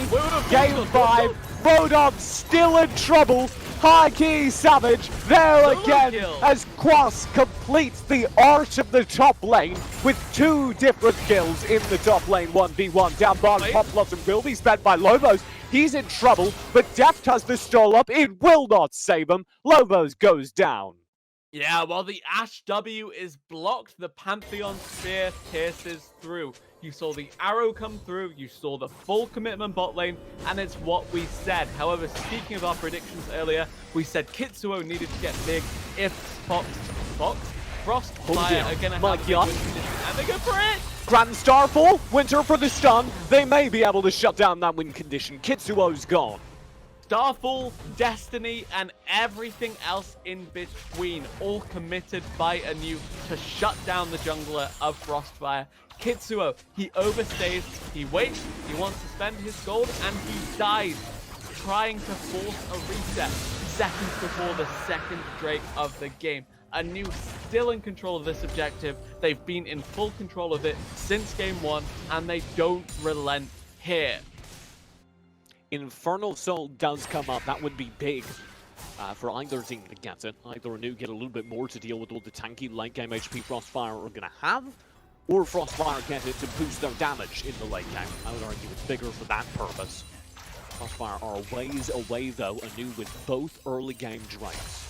Game 5, Rodop still in trouble. High Key Savage there Solo again kill. as Quas completes the art of the top lane with 2 different kills in the top lane 1v1. Down bottom, Pop Blossom will be spent by Lobos. He's in trouble, but Deft has the stall up. It will not save him. Lobos goes down. Yeah, while the Ash W is blocked, the Pantheon Spear pierces through. You saw the arrow come through, you saw the full commitment bot lane, and it's what we said. However, speaking of our predictions earlier, we said Kitsuo needed to get big if FrostFire are going to have a good condition, and they go for it! Grand Starfall, Winter for the stun. They may be able to shut down that win condition. Kitsuo's gone. Starfall, Destiny, and everything else in between, all committed by ANEW to shut down the jungler of FrostFire. Kitsuo, he overstays, he waits, he wants to spend his gold, and he dies trying to force a reset seconds before the second Drake of the game. ANEW still in control of this objective. They've been in full control of it since game 1, and they don't relent here. Infernal Soul does come up. That would be big for either team to get it. Either ANEW get a little bit more to deal with all the tanky late game HP FrostFire are going to have, or FrostFire get it to boost their damage in the late game. I would argue it's bigger for that purpose. FrostFire are a ways away though, ANEW with both early game Drakes.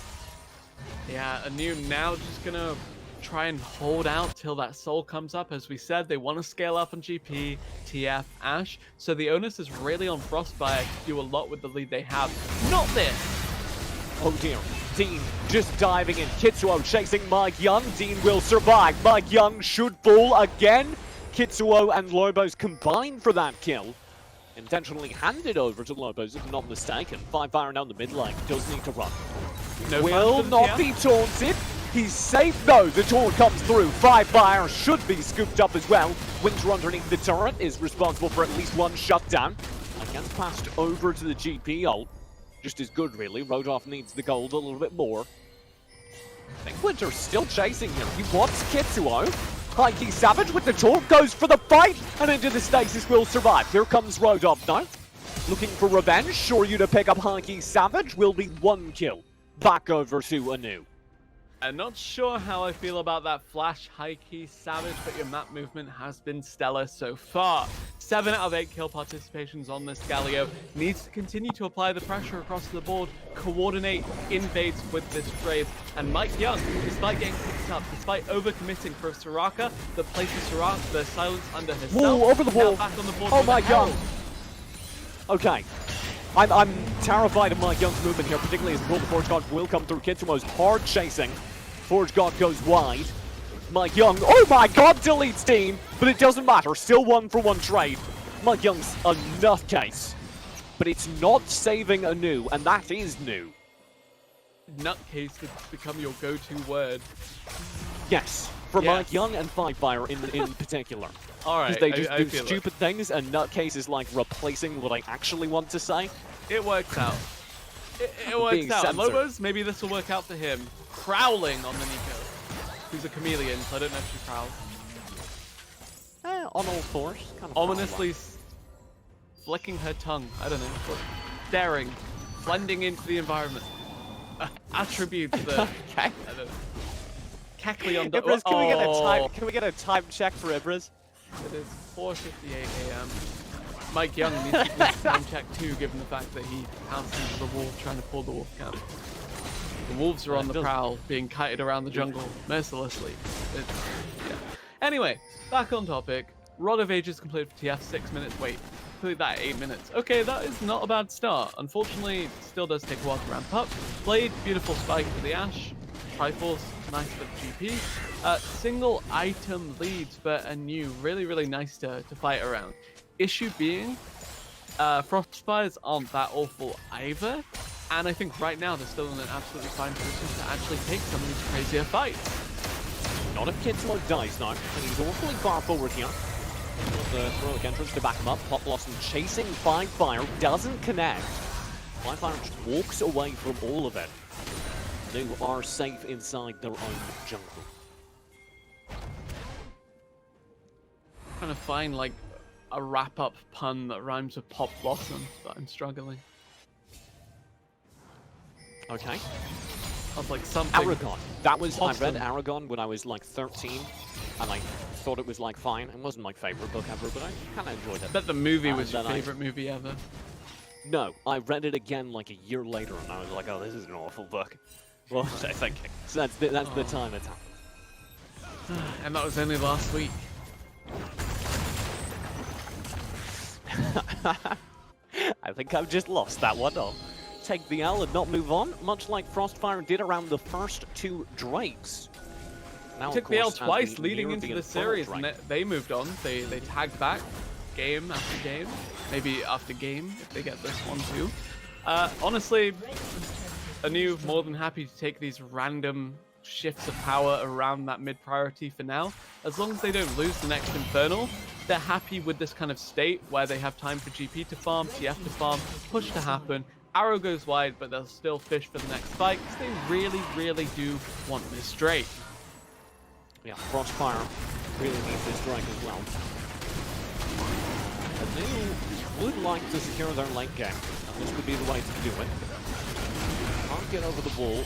Yeah, ANEW now just going to try and hold out till that soul comes up. As we said, they want to scale up on GP, TF, Ash, so the onus is really on FrostFire to do a lot with the lead they have. Not this! Oh dear, Dean just diving in. Kitsuo chasing Mike Young. Dean will survive. Mike Young should fall again. Kitsuo and Lobos combine for that kill. Intentionally handed over to Lobos, if I'm not mistaken. FrostFire down the mid lane, does need to run. No Will not be taunted. He's safe though, the taunt comes through. FrostFire should be scooped up as well. Winter underneath the turret is responsible for at least one shutdown. Again, passed over to the GP ult. Just as good really, Rodolph needs the gold a little bit more. I think Winter's still chasing him. He wants Kitsuo. High Key Savage with the taunt goes for the fight, and into the stasis will survive. Here comes Rodolph now. Looking for revenge, sure you to pick up High Key Savage, will be 1 kill. Back over to ANEW. I'm not sure how I feel about that flash High Key Savage, but your map movement has been stellar so far. 7 out of 8 kill participations on this Galio. Needs to continue to apply the pressure across the board, coordinate invades with this Brave. And Mike Young, despite getting picked up despite overcommitting for Soraka that places the silence under herself. Whoa, over the Now wall. back on the board Oh with my the god. Herald. Okay. I'm terrified of Mike Young's movement here, particularly as the Forge God will come through. Kitsumo's hard chasing. Forge God goes wide. Mike Young, oh my god, deletes Dean, but it doesn't matter. Still 1-for-1 trade. Mike Young's a nutcase, but it's not saving ANEW, and that is new. Nutcase could become your go-to word. Yes, for Yes. Mike Young and FrostFire in particular. Alright, They just I do feel stupid things, and nutcase is like replacing what I actually want to say. it works out. It Being works out. And censored. Lobos, maybe this will work out for him. Prowling on the Nico, who's a chameleon, so I don't know if she prowls. On all fours, kind of Ominously flicking her tongue. I don't know. Staring, blending into the environment. Attributes that Okay. I don't know. Cackly on the. Ibris, can we get a time check for Ibris? It is 4:58 a.m. Mike Young needs to do a time check too, given the fact that he pounced into the wall trying to pull the wolf camp. The wolves are on the prowl, being kited around the jungle mercilessly. Yeah. Anyway, back on topic. Rod of Ages completed for TF, 6 minutes. Wait, complete that 8 minutes. Okay, that is not a bad start. Unfortunately, it still does take a while to ramp up. Blade, beautiful spike for the Ashe. Triforce, nice for the GP. Single item leads, but ANEW, really nice to fight around. Issue being, FrostFires aren't that awful either, and I think right now they're still in an absolutely fine position to actually take some of these crazier fights. Not if Kitsmo dies now, and he's awfully far forward here. With the heroic entrance to back him up. Pop Blossom chasing FrostFire, doesn't connect. FrostFire just walks away from all of it. They are safe inside their own jungle. Trying to find like a wrap-up pun that rhymes with Pop Blossom, but I'm struggling. Okay. I was like something. Aragon. That was, I read Awesome. Aragon when I was like 13, and I thought it was like fine. It wasn't my favorite book ever, but I kind of enjoyed it. I bet the movie And was your then favorite movie ever. No, I read it again like a year later, and I was like, oh, this is an awful book. What was I thinking? So that's the time it's happened. And that was only last week. I think I've just lost that one. I'll take the L and not move on, much like FrostFire did around the first two Drakes. Now, Took of the L course, as twice we leading near into the Infernal series, Drake. and they moved on. They tagged back game after game, maybe after game if they get this one too. Honestly, ANEW more than happy to take these random shifts of power around that mid priority for now. As long as they don't lose the next Infernal, they're happy with this kind of state where they have time for GP to farm, TF to farm, push to happen. Arrow goes wide, but they'll still fish for the next fight because they really do want this Drake. Yeah, FrostFire really needs this Drake as well. ANEW would like to secure their late game, and this would be the way to do it. Can't get over the wall.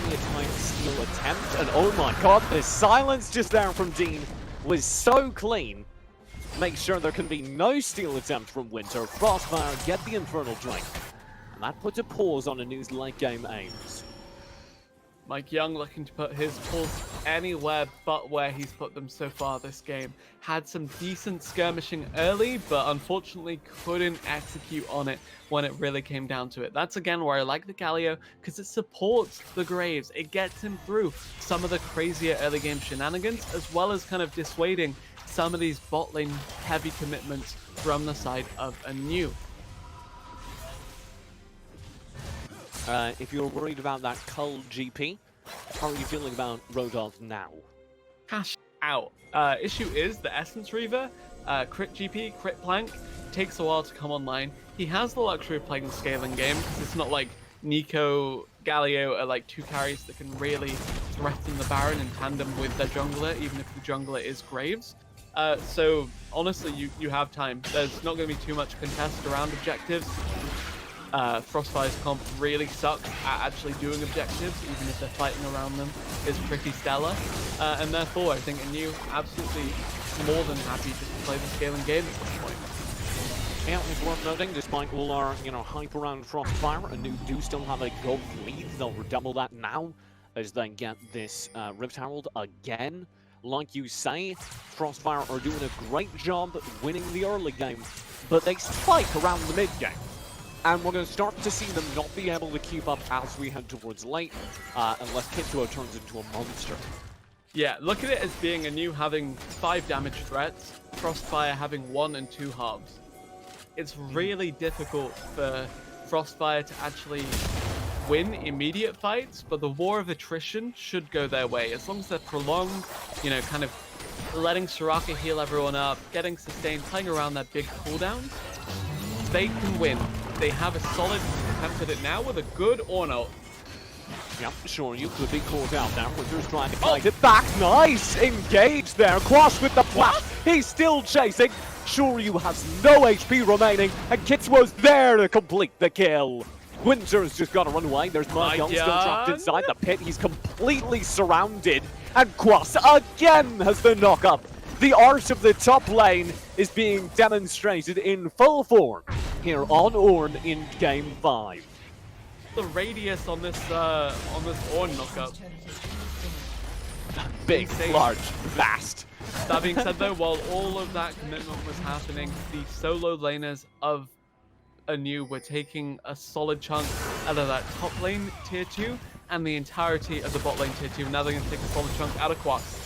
Only a time steal attempt, and oh my god, the silence just there from Dean was so clean. Make sure there can be no steal attempt from Winter. FrostFire get the Infernal Drake, and that puts a pause on ANEW's late game aims. Mike Young looking to put his pulse anywhere but where he's put them so far this game. Had some decent skirmishing early, but unfortunately couldn't execute on it when it really came down to it. That's again where I like the Galio, because it supports the Graves. It gets him through some of the crazier early game shenanigans, as well as kind of dissuading some of these bot lane heavy commitments from the side of ANEW. If you're worried about that cull GP, how are you feeling about Rodolph now? Cash out. Issue is the Essence Reaver, crit GP, crit plank, takes a while to come online. He has the luxury of playing the scaling game, because it's not like Nico, Galio are like two carries that can really threaten the Baron in tandem with their jungler, even if the jungler is Graves. So honestly, you have time. There's not going to be too much contest around objectives. FrostFire's comp really sucks at actually doing objectives, even if they're fighting around them, is pretty stellar. And therefore, I think ANEW absolutely more than happy just to play the scaling game at this point. Yeah, it's worth noting, despite all our, hype around FrostFire, ANEW do still have a gold lead. They'll redouble that now. as they get this Rift Herald again. Like you say, FrostFire are doing a great job winning the early game, but they spike around the mid game. And we're going to start to see them not be able to keep up as we head towards late, unless Kitsuo turns into a monster. Yeah, look at it as being ANEW having 5 damage threats, FrostFire having 1 and 2 halves. It's really difficult for FrostFire to actually win immediate fights, but the war of attrition should go their way. As long as they're prolonged, you know, kind of letting Soraka heal everyone up, getting sustained, playing around their big cooldowns, they can win. They have a solid attempt at it now with a good Orno. Yep, sure, you could be caught out there. Winter's trying to fight it back. Nice! Engaged there. Quash with the flash. He's still chasing. Shoryu has no HP remaining, and Kitsuo's there to complete the kill. Winter's just got to run away. There's Mahjong still trapped inside the pit. He's completely surrounded. And Quas again has the knock-up. The art of the top lane is being demonstrated in full form here on Ornn in Game 5. The radius on this Ornn knockup. Big, insane. large, vast. That being said though, while all of that commitment was happening, the solo laners of ANEW were taking a solid chunk out of that top lane tier 2 and the entirety of the bot lane tier 2. Now they're going to take a solid chunk out of Quas.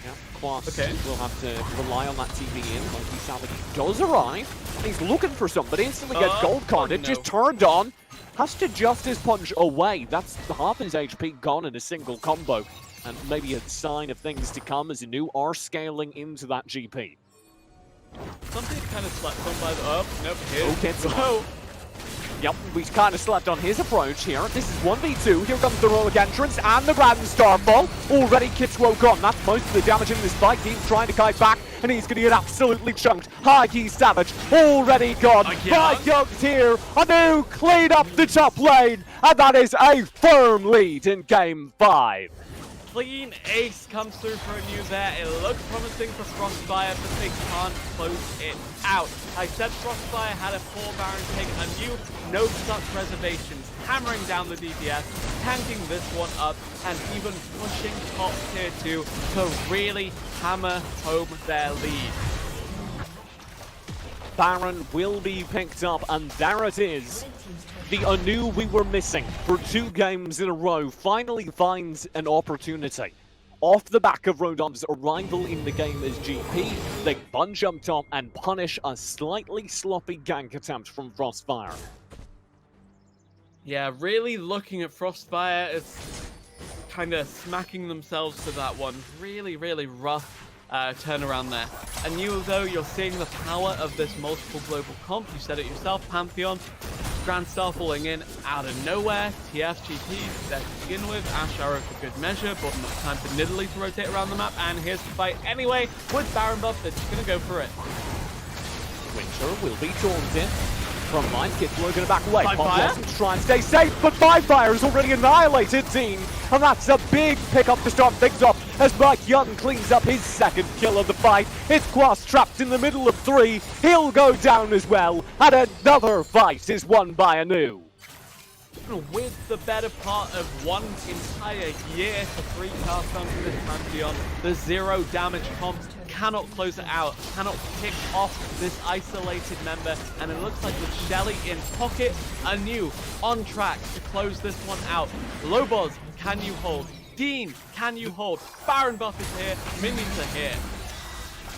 Yeah, Quas Okay. will have to rely on that TV in. Monkey Savage does arrive, and he's looking for somebody. Instantly gets gold carded, no. just turned on. Has to Justice Punch away. That's half his HP gone in a single combo. And maybe a sign of things to come as ANEW are scaling into that GP. Something kind of slept on by the... Oh, nope, here's... Kitsuo. Oh, Yep, we've kind of slept on his approach here. This is 1v2. Here comes the heroic entrance and the Grand Starfall. Already Kitsuo gone. That's most of the damage in this fight. He's trying to kite back, and he's going to get absolutely chunked. High-key Savage already gone. Mahjong's here. ANEW clean up the top lane, and that is a firm lead in Game 5. clean ace comes through for ANEW there. It looks promising for FrostFire, but they can't close it out. I said FrostFire had a 4 Baron pick. ANEW, no such reservations. Hammering down the DPS, tanking this one up, and even pushing top tier 2 to really hammer home their lead. Baron will be picked up, and there it is. The ANEW we were missing for 2 games in a row finally finds an opportunity. Off the back of Rodov's arrival in the game as GP, they bunch up top and punish a slightly sloppy gank attempt from FrostFire. Yeah, really looking at FrostFire as kind of smacking themselves to that one. Really, really rough turnaround there. ANEW, though, you're seeing the power of this multiple global comp. You said it yourself, Pantheon. Grand Star falling in out of nowhere. TFGP there to begin with. Ash Arrow for good measure. Bought enough time for Nidalee to rotate around the map. And here's the fight anyway. With Baron buff, they're just going to go for it. Winter will be taunted. From line, Kitsuo going to back away. FrostFire? Blossom to try and stay safe, but FrostFire has already annihilated Dean. And that's a big pickup to start things off as Mike Young cleans up his second kill of the fight. It's Quas trapped in the middle of 3. He'll go down as well. And another fight is won by ANEW. With the better part of 1 entire year to 3 cast onto this Pantheon, the 0 damage comp cannot close it out, cannot pick off this isolated member, and it looks like with Shelly in pocket, ANEW on track to close this one out. Loboz, can you hold? Dean, can you hold? Baron buff is here, minions are here.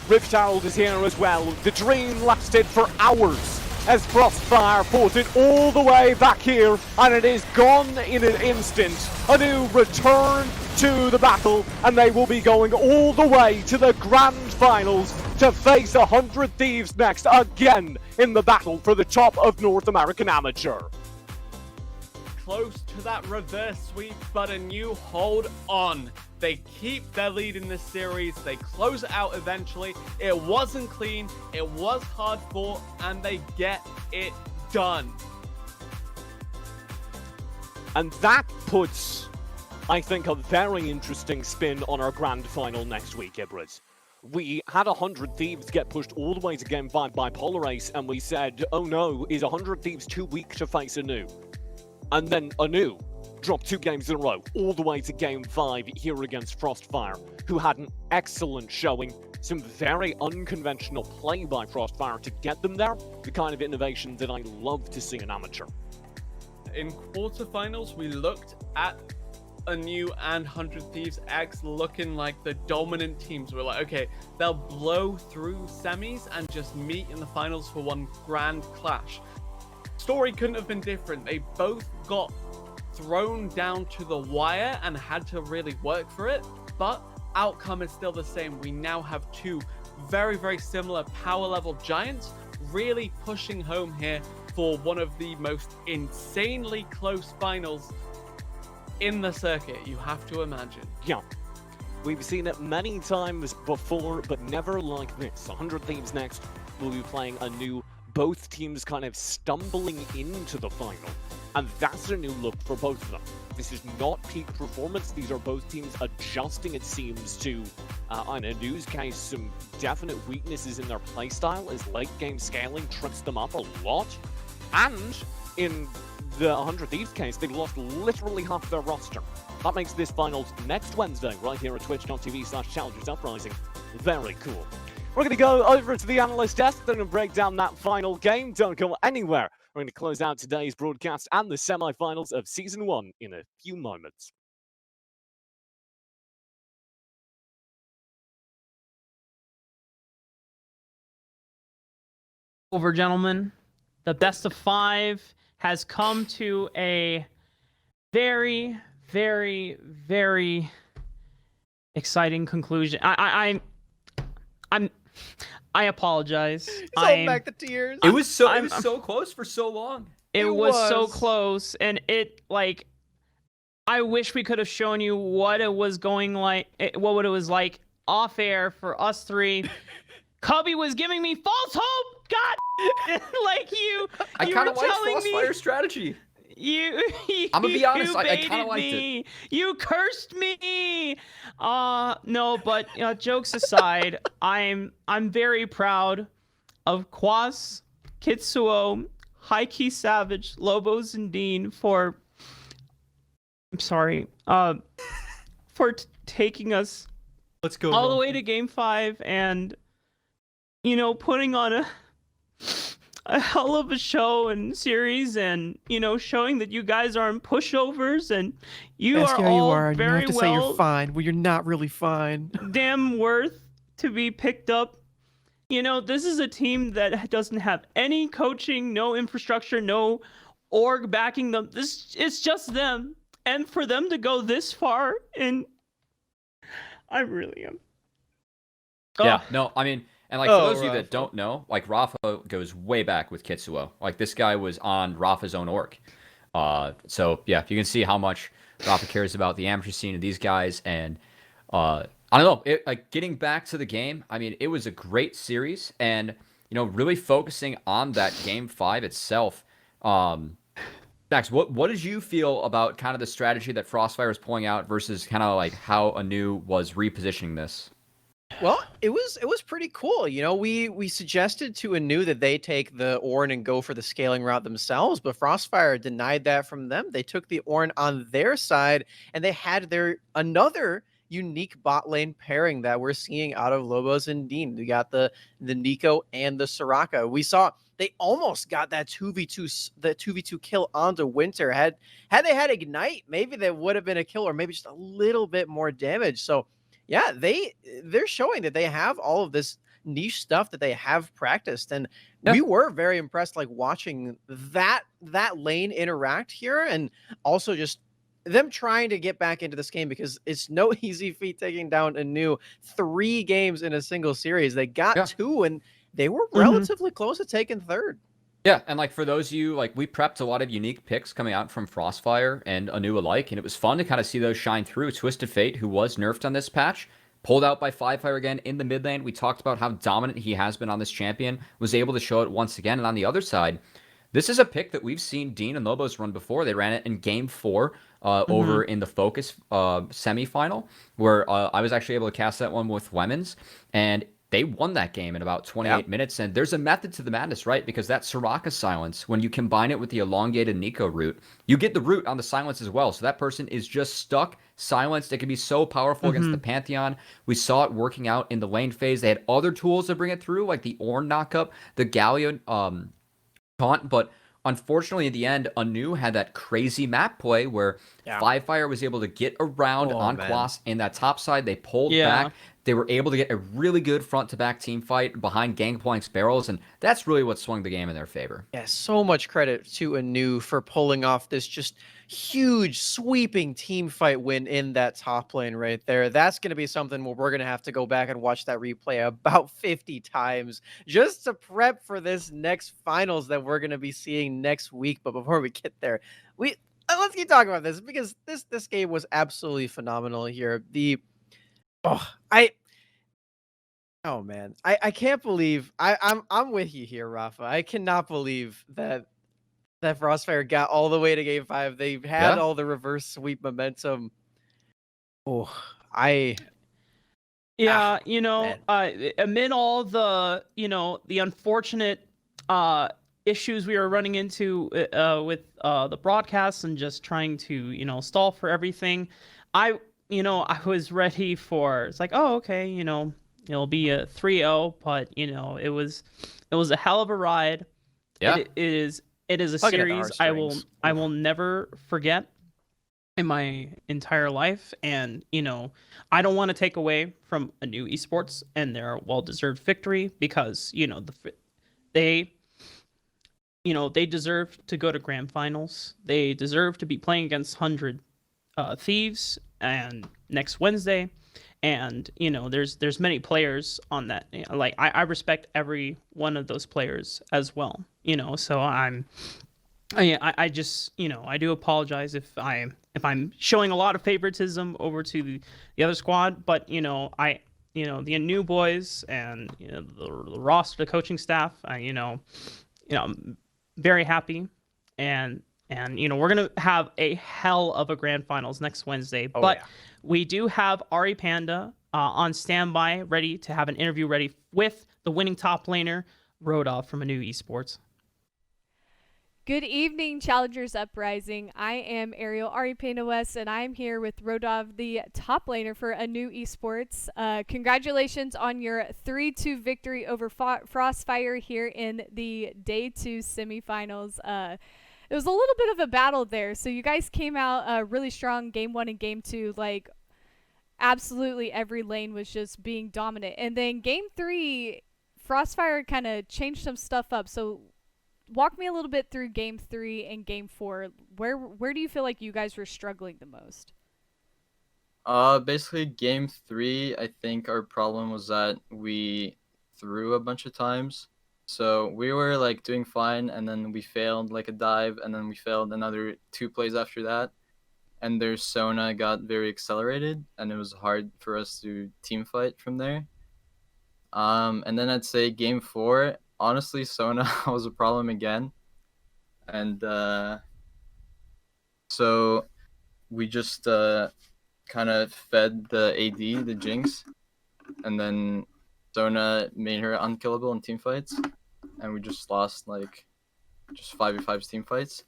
Rift Herald is here as well. The dream lasted for hours as FrostFire fought it all the way back here, and it is gone in an instant. ANEW return to the battle, and they will be going all the way to the Grand Finals to face 100 Thieves next, again in the battle for the top of North American Amateur. Close to that reverse sweep, but ANEW hold on. They keep their lead in this series. They close it out eventually. It wasn't clean. It was hard fought, and they get it done. And that puts, I think, a very interesting spin on our grand final next week, Ibris. We had 100 Thieves get pushed all the way to Game 5 by Polar Ace, and we said, oh no, is 100 Thieves too weak to face ANEW? And then ANEW dropped 2 games in a row, all the way to Game 5 here against FrostFire, who had an excellent showing. Some very unconventional play by FrostFire to get them there, the kind of innovation that I love to see in amateur. In quarterfinals, we looked at ANEW and 100 Thieves X looking like the dominant teams. We're like, okay, they'll blow through semis and just meet in the finals for one grand clash. Story couldn't have been different. They both got thrown down to the wire and had to really work for it, but outcome is still the same. We now have 2 very, very similar power level giants really pushing home here for one of the most insanely close finals in the circuit, you have to imagine. Yeah, we've seen it many times before, but never like this. 100 Thieves next will be playing ANEW, both teams kind of stumbling into the final. And that's a new look for both of them. This is not peak performance. These are both teams adjusting, it seems, to, in ANEW's case, some definite weaknesses in their playstyle as late game scaling trips them up a lot. And in the 100 Thieves case, they lost literally half their roster. That makes this finals next Wednesday, right here at twitch.tv/Challengers Uprising. Very cool. We're going to go over to the analyst desk. They're going to break down that final game. Don't go anywhere. We're going to close out today's broadcast and the semi-finals of Season 1 in a few moments. Over, gentlemen. The best of 5 has come to a very, very, very exciting conclusion. I apologize. He's holding back the tears. It was so close for so long. It was so close, and I wish we could have shown you what it was what it was like off air for us 3. Cubby was giving me false hope. God, like I kind of like FrostFire strategy. I'm gonna be honest, I kind of liked it. You cursed me. No, but jokes aside, I'm very proud of Quas, Kitsuo, High-Key Savage, Lobos, and Dean for taking us all the way to Game 5 and putting on a hell of a show and series, and showing that you guys aren't pushovers, and you Ask are how all you are, and very you have to well say you're fine. Well, you're not really fine. damn worth to be picked up. This is a team that doesn't have any coaching, no infrastructure, no org backing them. It's just them, and for them to go this far, and I really am. Yeah, no, I mean. And for those of you that don't know, Rafa goes way back with Kitsuo. This guy was on Rafa's own org. So yeah, if you can see how much Rafa cares about the amateur scene of these guys, and I don't know, getting back to the game. I mean, it was a great series, and really focusing on that Game 5 itself. Max, what did you feel about kind of the strategy that FrostFire was pulling out versus kind of how ANEW was repositioning this? Well, it was pretty cool. We suggested to ANEW that they take the Ornn and go for the scaling route themselves, but FrostFire denied that from them. They took the Ornn on their side, and they had another unique bot lane pairing that we're seeing out of Lobos and Dean. We got the Nico and the Soraka. We saw they almost got that 2v2 kill onto Winter. Had they had Ignite, maybe they would have been a kill, or maybe just a little bit more damage. So yeah, they're showing that they have all of this niche stuff that they have practiced, and we were very impressed watching that lane interact here, and also just them trying to get back into this game, because it's no easy feat taking down ANEW 3 games in a single series. They got 2, and they were relatively close to taking 3rd. Yeah, and for those of you, we prepped a lot of unique picks coming out from FrostFire and ANEW alike, and it was fun to kind of see those shine through. Twisted Fate, who was nerfed on this patch, pulled out by FiveFire again in the mid lane. We talked about how dominant he has been on this champion, was able to show it once again. And on the other side, this is a pick that we've seen Dean and Lobos run before. They ran it in Game 4 over in the Focus semifinal, where I was actually able to cast that one with Lemons. And they won that game in about 28 minutes. And there's a method to the madness, right? Because that Soraka silence, when you combine it with the elongated Nico root, you get the root on the silence as well. So that person is just stuck, silenced. It can be so powerful against the Pantheon. We saw it working out in the lane phase. They had other tools to bring it through, like the Ornn knockup, the Galio taunt, but unfortunately, in the end, ANEW had that crazy map play where FrostFire was able to get around on Quas in that top side. They pulled back. They were able to get a really good front-to-back team fight behind Gangplank's barrels, and that's really what swung the game in their favor. Yeah, so much credit to ANEW for pulling off this just huge, sweeping team fight win in that top lane right there. That's going to be something where we're going to have to go back and watch that replay about 50 times just to prep for this next finals that we're going to be seeing next week. But before we get there, let's keep talking about this because this game was absolutely phenomenal here. Oh man, I can't believe I'm with you here, Rafa. I cannot believe that FrostFire got all the way to game 5. They've had all the reverse sweep momentum. Amid all the the unfortunate issues we were running into with the broadcasts and just trying to stall for everything, I was ready for, it's like, oh, okay, it'll be a 3-0, but it was a hell of a ride. It is a series I will never forget in my entire life, and I don't want to take away from ANEW Esports and their well-deserved victory, because they deserve to go to grand finals. They deserve to be playing against 100 Thieves and next Wednesday. And there's many players on that. Like I respect every one of those players as well. So I just I do apologize if I'm showing a lot of favoritism over to the other squad, but the ANEW boys and the roster, the coaching staff, I'm very happy, and we're gonna have a hell of a grand finals next Wednesday. We do have Ari Panda on standby, ready to have an interview ready with the winning top laner, Rodov from ANEW Esports. Good evening, Challengers Uprising. I am Ariel Ari Panda West, and I'm here with Rodov, the top laner for ANEW Esports. Congratulations on your 3-2 victory over FrostFire here in the Day 2 semifinals. It was a little bit of a battle there. So you guys came out really strong game 1 and game 2. Like, absolutely every lane was just being dominant. And then game 3, FrostFire kind of changed some stuff up. So walk me a little bit through game 3 and game 4. Where do you feel like you guys were struggling the most? Basically game 3, I think our problem was that we threw a bunch of times. So we were like doing fine, and then we failed like a dive, and then we failed another 2 plays after that. And their Sona got very accelerated, and it was hard for us to team fight from there. And then I'd say game 4, honestly, Sona was a problem again. And so we just kind of fed the AD, the Jinx, and then Sona made her unkillable in team fights, and we just lost like just 5v5 team fights,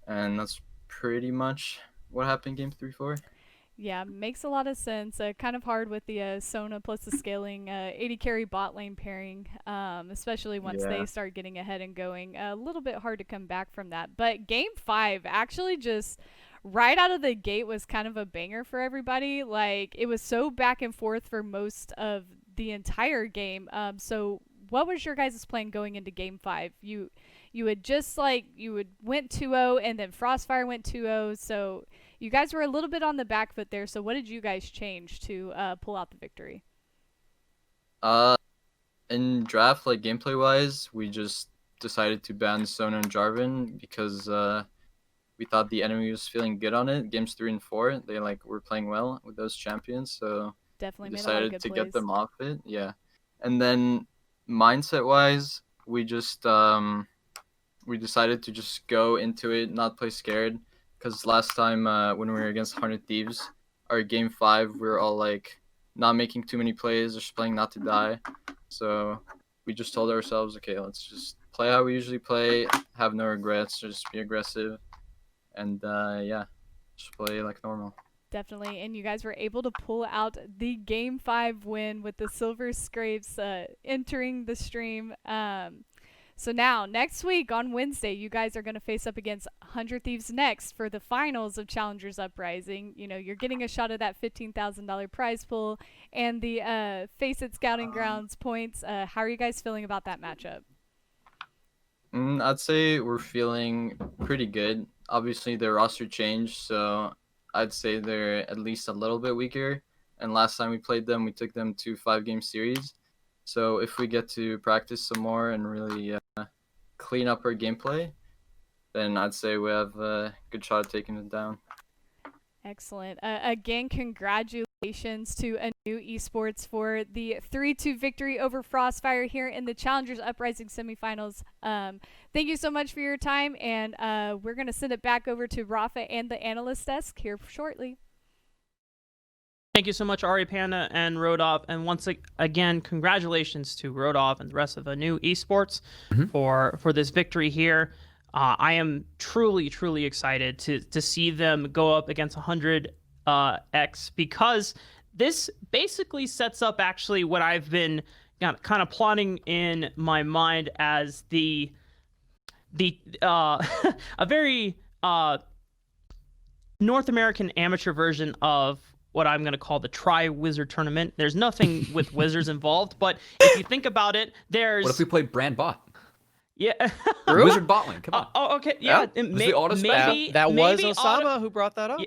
and that's pretty much what happened game 3-4. Yeah, makes a lot of sense. Kind of hard with the Sona plus the scaling 80 carry bot lane pairing, especially once they start getting ahead and going. A little bit hard to come back from that. But game 5 actually just right out of the gate was kind of a banger for everybody. Like, it was so back and forth for most of the entire game. So what was your guys' plan going into game 5? You had just went 2-0, and then FrostFire went 2-0, so you guys were a little bit on the back foot there. So what did you guys change to pull out the victory? In draft, like gameplay wise, we just decided to ban Sona and Jarvan because we thought the enemy was feeling good on it. Games 3 and 4, they were playing well with those champions, so definitely we made a lot of decided good to plays. get them off it. Yeah, and then mindset wise, we just we decided to just go into it, not play scared. Because last time when we were against 100 Thieves, our game 5, we were all like not making too many plays, just playing not to die. So we just told ourselves, okay, let's just play how we usually play, have no regrets, just be aggressive, and yeah, just play like normal. Definitely, and you guys were able to pull out the Game 5 win with the Silver Scrapes entering the stream. So now, next week on Wednesday, you guys are going to face up against 100 Thieves next for the finals of Challengers Uprising. You know, you're getting a shot at that $15,000 prize pool and the Face It Scouting Grounds points. How are you guys feeling about that matchup? I'd say we're feeling pretty good. Obviously, the roster changed, so I'd say they're at least a little bit weaker. And last time we played them, we took them to 5-game series. So if we get to practice some more and really clean up our gameplay, then I'd say we have a good shot at taking it down. Excellent. Again, congratulations to ANEW Esports for the 3-2 victory over FrostFire here in the Challengers Uprising semifinals. Thank you so much for your time, and we're going to send it back over to Rafa and the analyst desk here shortly. Thank you so much, Ari Panda and Rodov. And once again, congratulations to Rodov and the rest of ANEW Esports for this victory here. I am truly, truly excited to see them go up against 100X because this basically sets up actually what I've been kind of plotting in my mind as a very North American amateur version of what I'm going to call the Tri-Wizard Tournament. There's nothing with wizards involved, but if you think about it, there's... What if we played Brand Bot? Yeah. Wizard bot lane, come on. Oh, okay. Yeah. Maybe that was Osama who brought that up.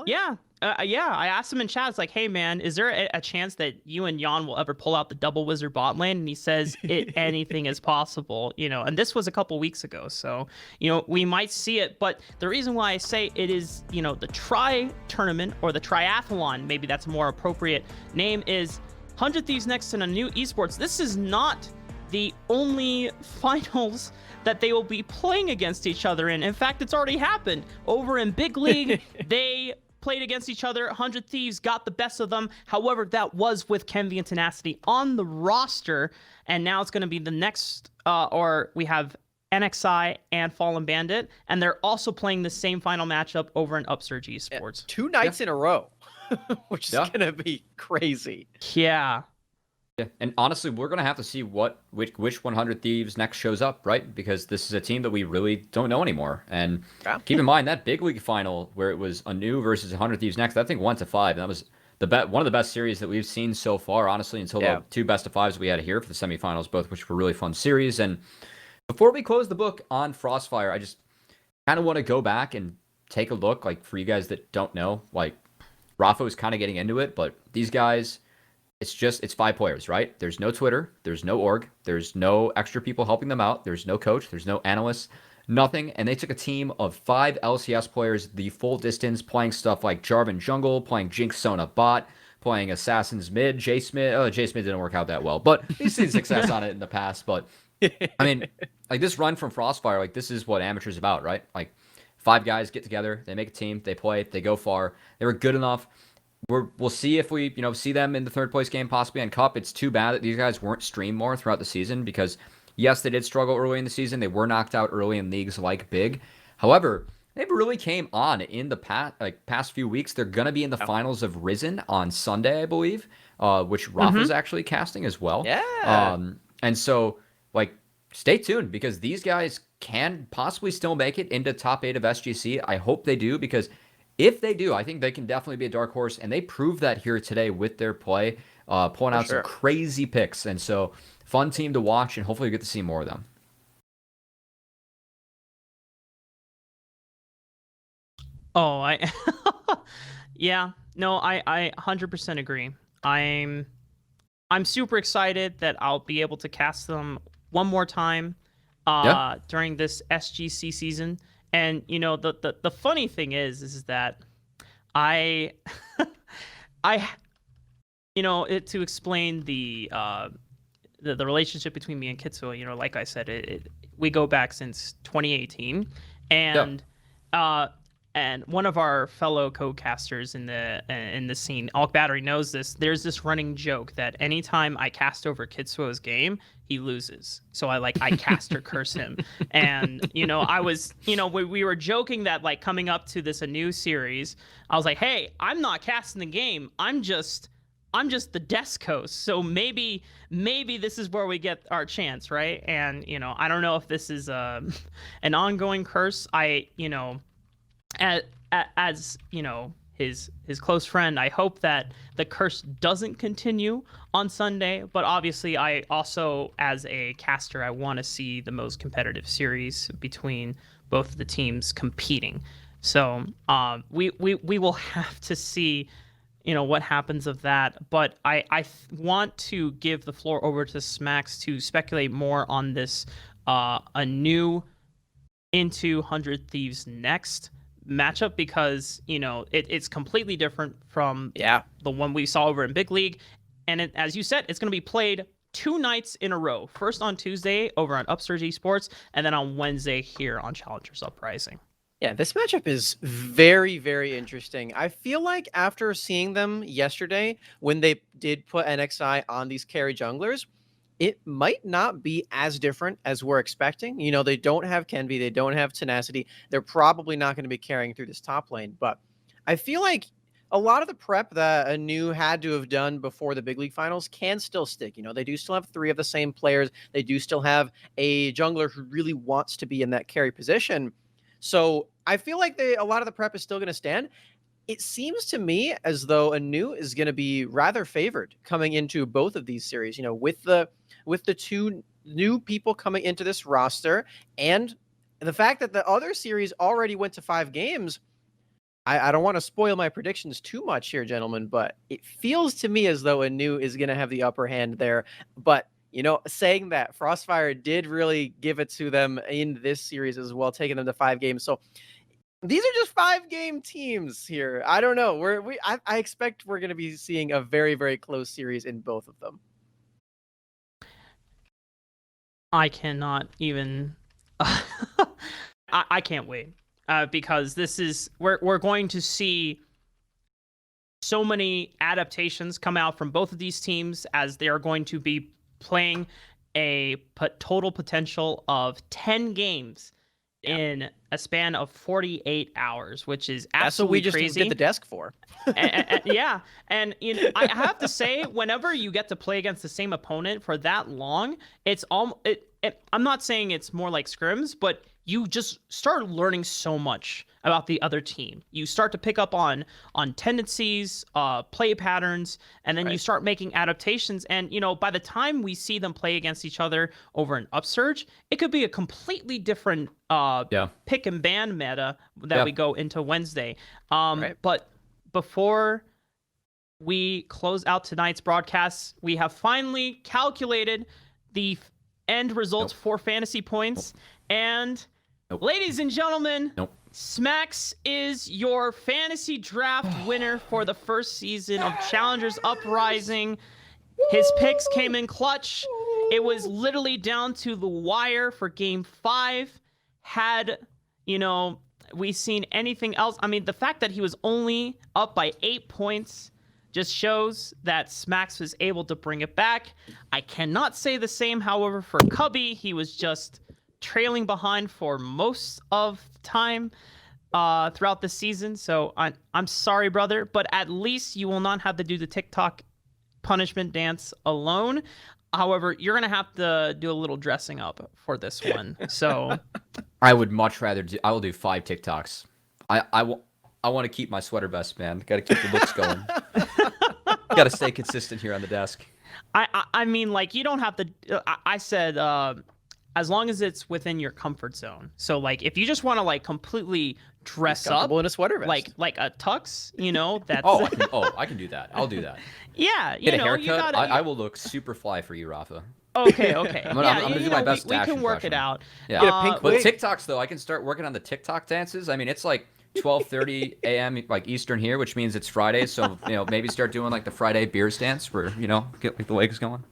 Yeah. I asked him in chat, it's like, hey, man, is there a chance that you and Jan will ever pull out the double wizard bot lane? And he says anything is possible, and this was a couple weeks ago. So, we might see it. But the reason why I say it is, the tri-tournament or the triathlon, maybe that's a more appropriate name, is 100 Thieves next to ANEW Esports. This is not the only finals that they will be playing against each other in. In fact, it's already happened. Over in Big League, they played against each other. 100 Thieves got the best of them. However, that was with Kenvi and Tenacity on the roster. And now it's going to be the next, or we have NXI and Fallen Bandit. And they're also playing the same final matchup over in Upsurge Esports. 2 nights in a row, which is going to be crazy. Yeah. Yeah, and honestly, we're gonna have to see which 100 Thieves next shows up, right? Because this is a team that we really don't know anymore. And keep in mind that Big League final where it was ANEW versus 100 Thieves next, I think 1-5. And that was one of the best series that we've seen so far, honestly, until the 2 best-of-5s we had here for the semifinals, both which were really fun series. And before we close the book on FrostFire, I just kind of want to go back and take a look, like for you guys that don't know, like Rafa was kind of getting into it, but these guys. It's 5 players, right? There's no Twitter, there's no org, there's no extra people helping them out, there's no coach, there's no analysts, nothing. And they took a team of 5 LCS players the full distance, playing stuff like Jarvan Jungle, playing Jinx Sona bot, playing Assassins mid, J Smith. Oh, J Smith didn't work out that well, but he's seen success on it in the past. But I mean, like this run from FrostFire, like this is what amateurs about, right? Like 5 guys get together, they make a team, they play, they go far. They were good enough. We'll see if we see them in the 3rd place game, possibly on Cup. It's too bad that these guys weren't streamed more throughout the season because, yes, they did struggle early in the season. They were knocked out early in leagues like Big. However, they really came on in the past few weeks. They're going to be in the finals of Risen on Sunday, I believe, which Rafa's actually casting as well. Yeah. And so, stay tuned because these guys can possibly still make it into top 8 of SGC. I hope they do because if they do, I think they can definitely be a dark horse, and they proved that here today with their play, pulling out some crazy picks. And so, fun team to watch, and hopefully we get to see more of them. Oh, I 100% agree. I'm super excited that I'll be able to cast them one more time during this SGC season. And the funny thing is that to explain the relationship between me and Kitsuo, like I said, we go back since 2018, and and one of our fellow co-casters in the scene, Alk Battery, knows this. There's this running joke that anytime I cast over Kitsuo's game, he loses. So I cast or curse him. And I was we were joking that like coming up to this ANEW series, I was like, hey, I'm not casting the game. I'm just the desk host. So maybe this is where we get our chance, right? And I don't know if this is an ongoing curse. As his close friend, I hope that the curse doesn't continue on Sunday. But obviously, I also, as a caster, I want to see the most competitive series between both of the teams competing. So we will have to see what happens of that. But I want to give the floor over to Smax to speculate more on this ANEW into 100 Thieves next matchup, because it's completely different from the one we saw over in Big League, and as you said, it's going to be played 2 nights in a row. First on Tuesday over on Upsurge Esports, and then on Wednesday here on Challengers Uprising. Yeah, this matchup is very, very interesting. I feel like after seeing them yesterday, when they did put NXI on these carry junglers, it might not be as different as we're expecting. They don't have Kenvi, they don't have Tenacity. They're probably not going to be carrying through this top lane. But I feel like a lot of the prep that ANEW had to have done before the Big League Finals can still stick. They do still have 3 of the same players. They do still have a jungler who really wants to be in that carry position. So I feel like a lot of the prep is still going to stand. It seems to me as though ANEW is going to be rather favored coming into both of these series, with the 2 new people coming into this roster, and the fact that the other series already went to 5 games. I don't want to spoil my predictions too much here, gentlemen, but it feels to me as though ANEW is going to have the upper hand there. But, saying that, FrostFire did really give it to them in this series as well, taking them to 5 games. So these are just 5-game teams here. I don't know. I expect we're going to be seeing a very, very close series in both of them. I cannot even. I can't wait because we're going to see so many adaptations come out from both of these teams, as they are going to be playing a total potential of 10 games in a span of 48 hours, which is absolutely crazy. That's what we just did the desk for. Yeah, and I have to say, whenever you get to play against the same opponent for that long, I'm not saying it's more like scrims, but you just start learning so much about the other team. You start to pick up on tendencies, play patterns, and then you start making adaptations. And by the time we see them play against each other over an Upsurge, it could be a completely different pick and ban meta that we go into Wednesday. But before we close out tonight's broadcast, we have finally calculated the end results for fantasy points. And ladies and gentlemen, Smax is your fantasy draft winner for the first season of Challengers Uprising. His picks came in clutch. It was literally down to the wire for game 5. Had, we seen anything else, I mean, the fact that he was only up by 8 points just shows that Smax was able to bring it back. I cannot say the same, however, for Cubby. He was just trailing behind for most of the time throughout the season. So I'm sorry, brother, but at least you will not have to do the TikTok punishment dance alone. However, you're going to have to do a little dressing up for this one. So I would much rather I will do 5 TikToks. I want to keep my sweater vest, man. Got to keep the looks going. Got to stay consistent here on the desk. I mean, like, you don't have to. I said as long as it's within your comfort zone. So, like, if you just want to like completely dress up in a sweater vest, like a tux, that's I can do that. I'll do that. Yeah, Get a haircut. I will look super fly for you, Rafa. Okay. I'm gonna do my best. We can work it out. Yeah. But TikToks though, I can start working on the TikTok dances. I mean, it's like 12:30 a.m. like Eastern here, which means it's Friday. So maybe start doing like the Friday beers dance where get like the legs going.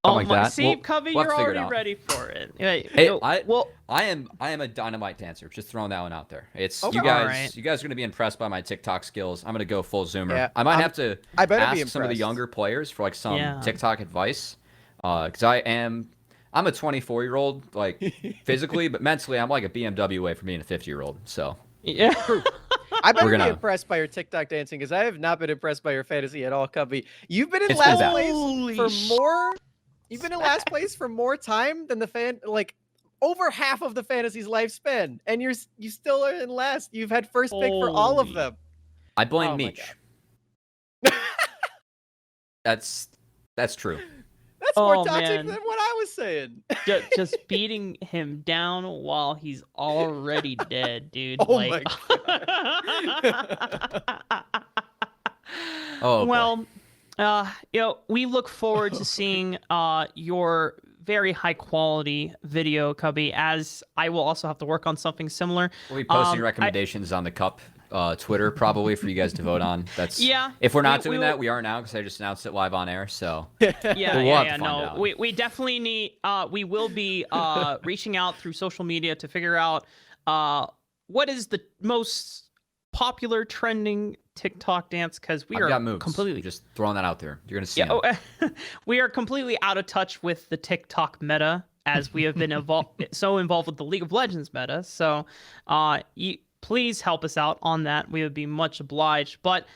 Oh like my, that. see, Cubby, we'll have you're to figure it already out. ready for it. Hey, well, I am a dynamite dancer. Just throwing that one out there. It's Okay. you guys. Alright. You guys are gonna be impressed by my TikTok skills. I'm gonna go full zoomer. Yeah, I might have to I better be ask some of the impressed. younger players for like some Yeah. TikTok advice. Because I'm a 24-year-old, like physically, but mentally I'm like a BMW away from being a 50-year-old. So yeah. I better We're be gonna- impressed by your TikTok dancing because I have not been impressed by your fantasy at all, Cubby. You've been in It's been last bad. place Holy for more. You've been in last place for more time than like over half of the fantasy's lifespan, and you still are in last. You've had first pick for all of Holy. them. I blame Oh my Meech. That's true. That's more Oh, toxic man. than what I was saying. just beating him down while he's already dead, dude. Oh like, Oh, boy. well, we look forward to seeing your very high quality video, Cubby, as I will also have to work on something similar. We'll be posting I- recommendations on the Cup Twitter probably for you guys to vote on. That's Yeah, If we're not we doing will- that, we are now because I just announced it live on air. So Yeah, We'll yeah, have yeah. to find No, out. we definitely need. We will be reaching out through social media to figure out what is the most popular trending TikTok dance, because we I've are got moves. completely Just throwing that out there. You're gonna see. yeah. them. Oh, we are completely out of touch with the TikTok meta, as we have been so involved with the League of Legends meta. So, please help us out on that. We would be much obliged. But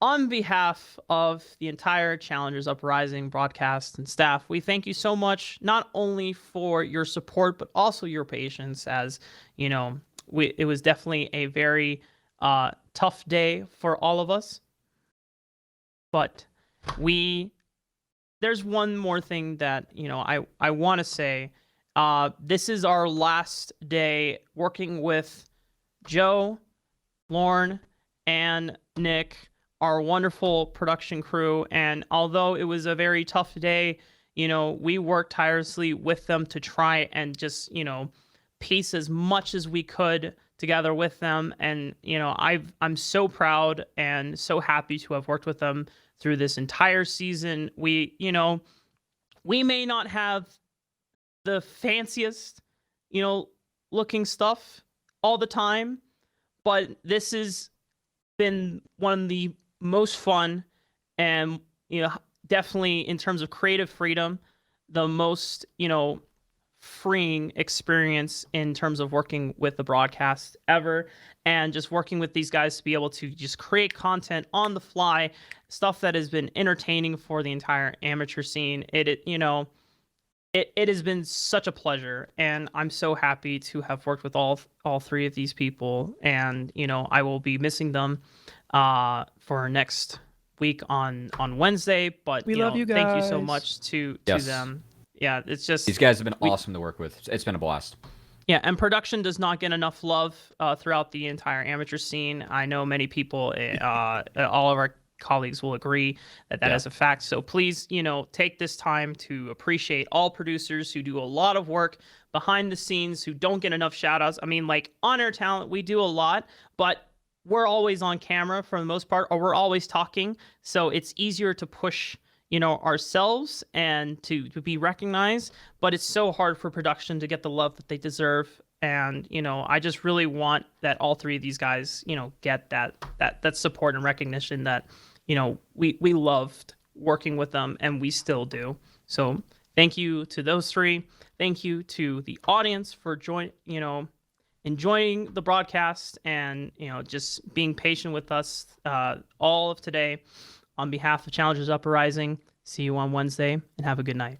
on behalf of the entire Challengers Uprising broadcast and staff, we thank you so much, not only for your support, but also your patience, as, you know, it was definitely a very tough day for all of us. But there's one more thing that, you know, I want to say. This is our last day working with Joe, Lauren, and Nick, our wonderful production crew. And although it was a very tough day, you know, we worked tirelessly with them to try and just, you know, piece as much as we could together with them. And, you know, I'm so proud and so happy to have worked with them through this entire season. We may not have the fanciest, you know, looking stuff all the time, but this has been one of the most fun and, you know, definitely in terms of creative freedom, the most, you know, freeing experience in terms of working with the broadcast ever, and just working with these guys to be able to just create content on the fly, stuff that has been entertaining for the entire amateur scene. It has been such a pleasure, and I'm so happy to have worked with all three of these people. And, you know, I will be missing them for next week on Wednesday. But We love you Thank you so guys. much to Yes. them. Yeah, it's just These guys have been awesome to work with. It's been a blast. yeah, and production does not get enough love throughout the entire amateur scene. I know many people, all of our colleagues will agree that is a fact. So please, you know, take this time to appreciate all producers who do a lot of work behind the scenes, who don't get enough shout outs. I mean, like, on-air talent, we do a lot, but we're always on camera for the most part, or we're always talking. So it's easier to push, you know, ourselves and to be recognized, but it's so hard for production to get the love that they deserve. And, you know, I just really want that all three of these guys, you know, get that support and recognition that, you know, we loved working with them, and we still do. So thank you to those three. Thank you to the audience for enjoying the broadcast and, you know, just being patient with us all of today. On behalf of Challengers Uprising, see you on Wednesday, and have a good night.